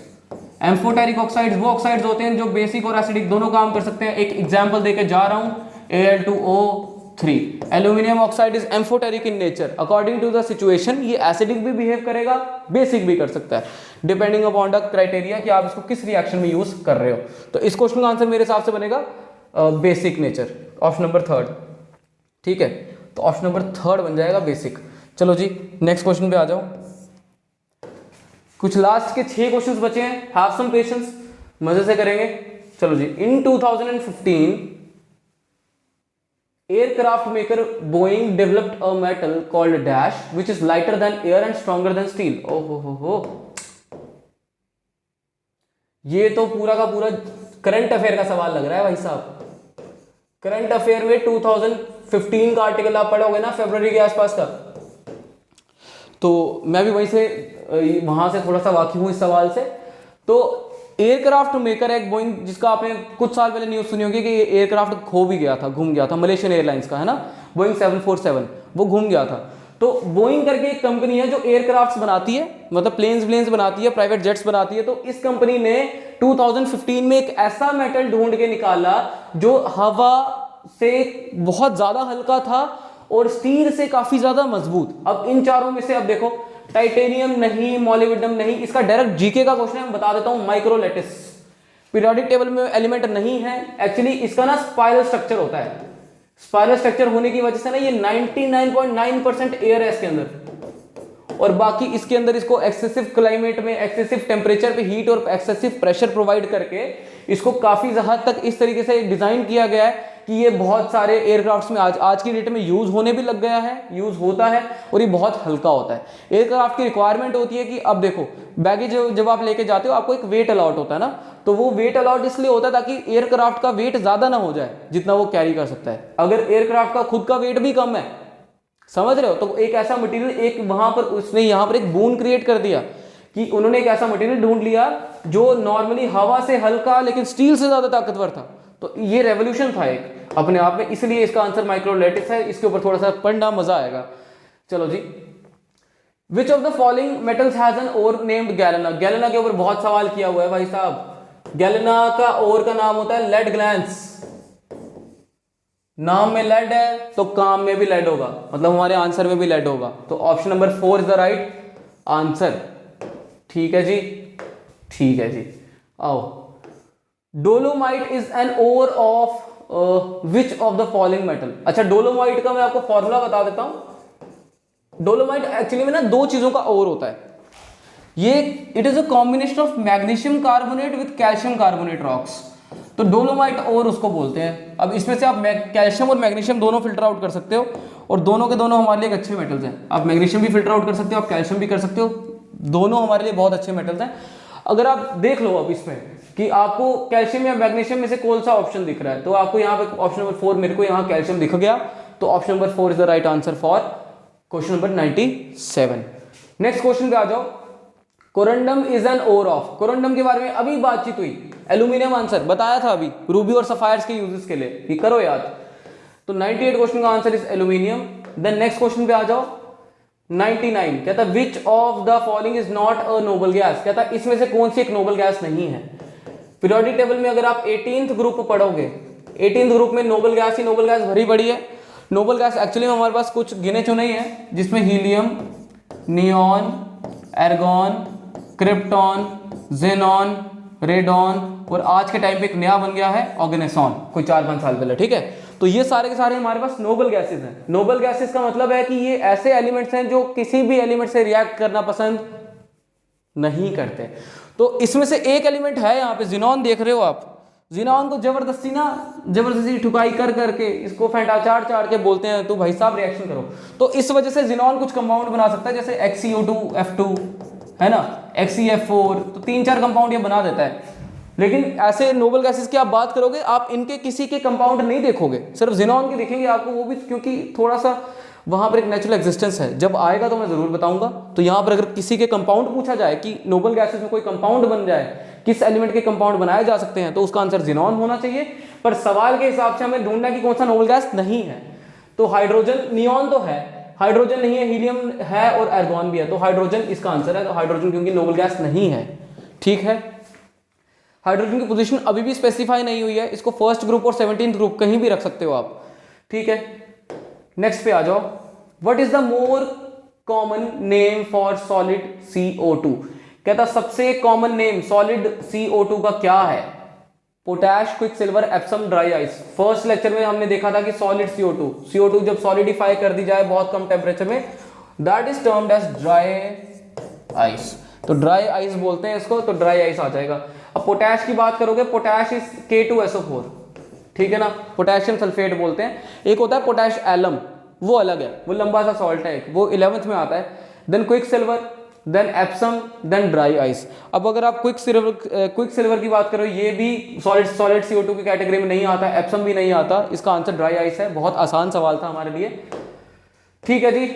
एम्फोटेरिक ऑक्साइड्स वो ऑक्साइड्स होते हैं जो बेसिक और एसिडिक दोनों काम कर सकते हैं। एक एग्जांपल देके जा रहा हूं, Al2O3, aluminium oxide is amphoteric in nature, according to the situation ये एसिडिक भी बिहेव करेगा, बेसिक भी कर सकता है, डिपेंडिंग अपॉन द क्राइटेरिया कि आप इसको किस रिएक्शन में यूज कर रहे हो। तो इस क्वेश्चन का आंसर मेरे हिसाब से बनेगा बेसिक नेचर, ऑप्शन नंबर 3, ठीक है। तो ऑप्शन नंबर 3 बन जाएगा बेसिक। चलो जी नेक्स्ट क्वेश्चन पे आ जाओ, कुछ लास्ट के 6 क्वेश्चंस बचे हैं, हैव सम पेशेंस, मजे से करेंगे। चलो जी, इन 2015 aircraft maker Boeing developed a metal called dash which is lighter than air and stronger than steel. ओहो, ये तो पूरा का पूरा करंट अफेयर का सवाल लग रहा है भाई साहब। करंट अफेयर में 2015 का आर्टिकल आप पढ़ोगे ना, फरवरी के आसपास का, तो मैं भी वहां से थोड़ा सा वाकिफ हूं इस सवाल से। तो एयरक्राफ्ट मेकर एक बोइंग, जिसका आपने कुछ साल पहले न्यूज सुनी होगी कि ये एयरक्राफ्ट खो भी गया था, घूम गया था, मलेशियन एयरलाइंस का है ना, बोइंग 747, वो घूम गया था। तो बोइंग करके एक कंपनी है जो एयरक्राफ्ट्स बनाती है, मतलब प्लेन्स बनाती है, प्राइवेट जेट्स बनाती है। तो इस कंपनी ने 2015 में एक ऐसा मेटल ढूंढ के निकाला जो हवा से बहुत ज्यादा हल्का था और स्टील से काफी ज्यादा मजबूत। अब इन चारों में से अब देखो, टाइटेनियम नहीं, मॉलिब्डेनम नहीं, इसका डायरेक्ट जीके का क्वेश्चन है, मैं बता देता हूं, माइक्रोलेटिस। पीरियोडिक टेबल में एलिमेंट नहीं है, एक्चुअली इसका ना स्पाइरल स्ट्रक्चर होता है। स्पाइरल स्ट्रक्चर होने की वजह से ना ये 99.9% एयर है इसके अंदर, और बाकी इसके अंदर इसको एक्सेसिव क्लाइमेट में, एक्सेसिव टेम्परेचर पे हीट और एक्सेसिव प्रेशर प्रोवाइड करके इसको काफी हद तक इस तरीके से डिजाइन किया गया है कि ये बहुत सारे एयरक्राफ्ट्स में आज की डेट में यूज होने भी लग गया है, यूज होता है, और ये बहुत हल्का होता है। एयरक्राफ्ट की रिक्वायरमेंट होती है कि अब देखो बैगेज जब आप लेके जाते हो आपको एक वेट अलॉट होता है ना, तो वो वेट अलॉट इसलिए होता है ताकि एयरक्राफ्ट का वेट ज्यादा ना हो जाए जितना वो कैरी कर सकता है। अगर एयरक्राफ्ट का खुद का वेट भी कम है, समझ रहे हो, तो एक ऐसा मटेरियल, एक वहां पर उसने यहाँ पर एक बून क्रिएट कर दिया कि उन्होंने एक ऐसा मटेरियल ढूंढ लिया जो नॉर्मली हवा से हल्का लेकिन स्टील से ज्यादा ताकतवर था। तो ये रेवोल्यूशन था एक अपने आप में, इसलिए इसका आंसर माइक्रोलैटिस है। इसके ऊपर थोड़ा सा पढ़ना मजा आएगा। चलो जी, which of the following metals has an ore named galena. Galena के ऊपर बहुत सवाल किया हुआ है भाई साहब। गैलेना का ओर का नाम होता है लेड ग्लैंस। नाम में लेड है तो काम में भी लेड होगा, मतलब हमारे आंसर में भी लेड होगा। तो option number 4 is the right answer. ठीक है जी, ठीक है जी। आओ, dolomite is an ore of which of the following metal. अच्छा, डोलोमाइट का मैं आपको फॉर्मूला बता देता हूं। डोलोमाइट एक्चुअली में ना दो चीजों का ओर होता है। ये it is a combination of magnesium carbonate with calcium carbonate rocks. तो डोलोमाइट ओर उसको बोलते हैं। अब इसमें से आप कैल्शियम और मैग्नीशियम दोनों फिल्टर आउट कर सकते हो, और दोनों के दोनों हमारे लिए एक अच्छे मेटल्स हैं। आप मैग्नीशियम भी फिल्टर आउट कर सकते हो, आप कैल्शियम भी कर सकते हो, दोनों हमारे लिए बहुत अच्छे मेटल्स हैं। अगर आप देख लो अब इसमें कि आपको कैल्शियम या मैग्नीशियम में से कौन सा ऑप्शन दिख रहा है, तो आपको यहाँ पे ऑप्शन नंबर 4, मेरे को यहाँ कैल्शियम दिख गया, तो option number 4 is the right answer for question number 97। Next question पे आ जाओ। Corundum is an ore of. Corundum के बारे में अभी बातचीत हुई, एल्यूमिनियम आंसर बताया था अभी, रूबी और सफायर्स के यूजेस के लिए, ये करो याद। तो 98 क्वेश्चन का answer is aluminium. Then next question पे आ जाओ। 99 कहता which of the following is not a noble gas. कहता इसमें से कौन सी एक नोबल गैस नहीं है। पीरियोडिक टेबल में अगर आप 18th ग्रुप पढ़ोगे, 18th ग्रुप में नोबल गैस ही नोबल गैस भरी पड़ी है। नोबल गैस एक्चुअली में हमारे पास कुछ गिने चुने ही है, जिसमें helium, neon, argon, krypton, xenon, radon, और आज के टाइम पे एक नया बन गया है ऑर्गेनेसॉन, कोई 4-5 साल पहले। ठीक है, तो ये सारे के सारे हमारे पास नोबल गैसेस हैं। नोबल गैसेस का मतलब है कि ये ऐसे एलिमेंट्स हैं जो किसी भी एलिमेंट से रिएक्ट करना पसंद नहीं करते। तो इसमें से एक एलिमेंट है यहाँ पे जिनॉन, देख रहे हो आप। जिनॉन को जबरदस्ती ठुकाई कर करके इसको फेंटा चाड़ के बोलते हैं तो भाई साहब रिएक्शन करो। तो इस वजह से जिनॉन कुछ कंपाउंड बना सकता है, जैसे XeO2F2 है ना, XeF4, तो 3-4 कंपाउंड ये बना देता है। लेकिन ऐसे नोबल गैसेस की आप बात करोगे, आप इनके किसी के कंपाउंड नहीं देखोगे, सिर्फ जिनॉन के दिखेंगे आपको, वो भी क्योंकि थोड़ा सा वहां पर एक नेचुरल एग्जिस्टेंस है। जब आएगा तो मैं जरूर बताऊंगा। तो यहाँ पर अगर किसी के कंपाउंड पूछा जाए कि नोबल गैसेस में कोई कंपाउंड बन जाए, किस एलिमेंट के कंपाउंड बनाए जा सकते हैं, तो उसका आंसर जिनॉन होना चाहिए। पर सवाल के हिसाब से हमें ढूंढना कि कौन सा नोबल गैस नहीं है। तो हाइड्रोजन, नियॉन तो है, हाइड्रोजन नहीं है, हीलियम है और एर्गॉन भी है, तो हाइड्रोजन इसका आंसर है। तो हाइड्रोजन क्योंकि नोबल गैस नहीं है। ठीक है, हाइड्रोजन की पोजीशन अभी भी स्पेसिफाई नहीं हुई है, इसको फर्स्ट ग्रुप और 17th ग्रुप कहीं भी रख सकते हो आप। ठीक है, नेक्स्ट पे आ जाओ। What is the more common name for solid CO2। कहता सबसे कॉमन नेम सॉलिड CO2 का क्या है। Potash, Quicksilver, Epsom, dry ice. First lecture में हमने देखा था कि सॉलिड CO2 जब सॉलिडिफाई कर दी जाए बहुत कम टेम्परेचर में, that is termed as dry ice. तो ड्राई आइस बोलते हैं इसको, तो ड्राई आइस आ जाएगा। अब पोटैश की बात करोगे, पोटैश इज K2SO4, ठीक है ना, पोटेशियम सल्फेट बोलते हैं। एक होता है पोटैश एलम, वो अलग है, वो लंबा सा सॉल्ट है, वो 11th में आता है। Then quicksilver, then Epsom, then dry ice. अब अगर आप क्विकसिल्वर की बात करो, ये भी सॉलिड CO2 की कैटेगरी में नहीं आता, एप्सम भी नहीं आता, इसका आंसर ड्राई आइस है। बहुत आसान सवाल था हमारे लिए। ठीक है जी,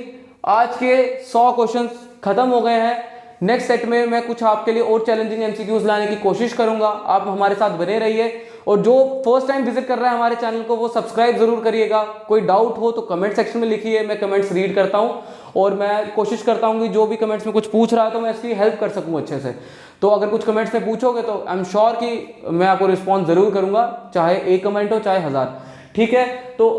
आज के 100 क्वेश्चन खत्म हो गए हैं। नेक्स्ट सेट में मैं कुछ आपके लिए और चैलेंजिंग MCQs लाने की कोशिश करूंगा। आप हमारे साथ बने रहिए, और जो फर्स्ट टाइम विजिट कर रहा है हमारे चैनल को वो सब्सक्राइब जरूर करिएगा। कोई डाउट हो तो कमेंट सेक्शन में लिखिए, मैं कमेंट्स रीड करता हूं, और मैं कोशिश करता हूं कि जो भी कमेंट्स में कुछ पूछ रहा है तो मैं इसकी हेल्प कर सकूं अच्छे से। तो अगर कुछ कमेंट्स में पूछोगे तो आई एम श्योर कि मैं आपको रिस्पॉन्स जरूर करूंगा, चाहे एक कमेंट हो चाहे 1000। ठीक है, तो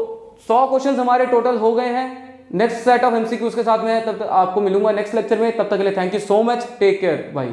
100 क्वेश्चन हमारे टोटल हो गए हैं। नेक्स्ट सेट ऑफ MCQs के साथ मैं तब तक आपको मिलूंगा नेक्स्ट लेक्चर में। तब तक के लिए thank you so much, take care, bye.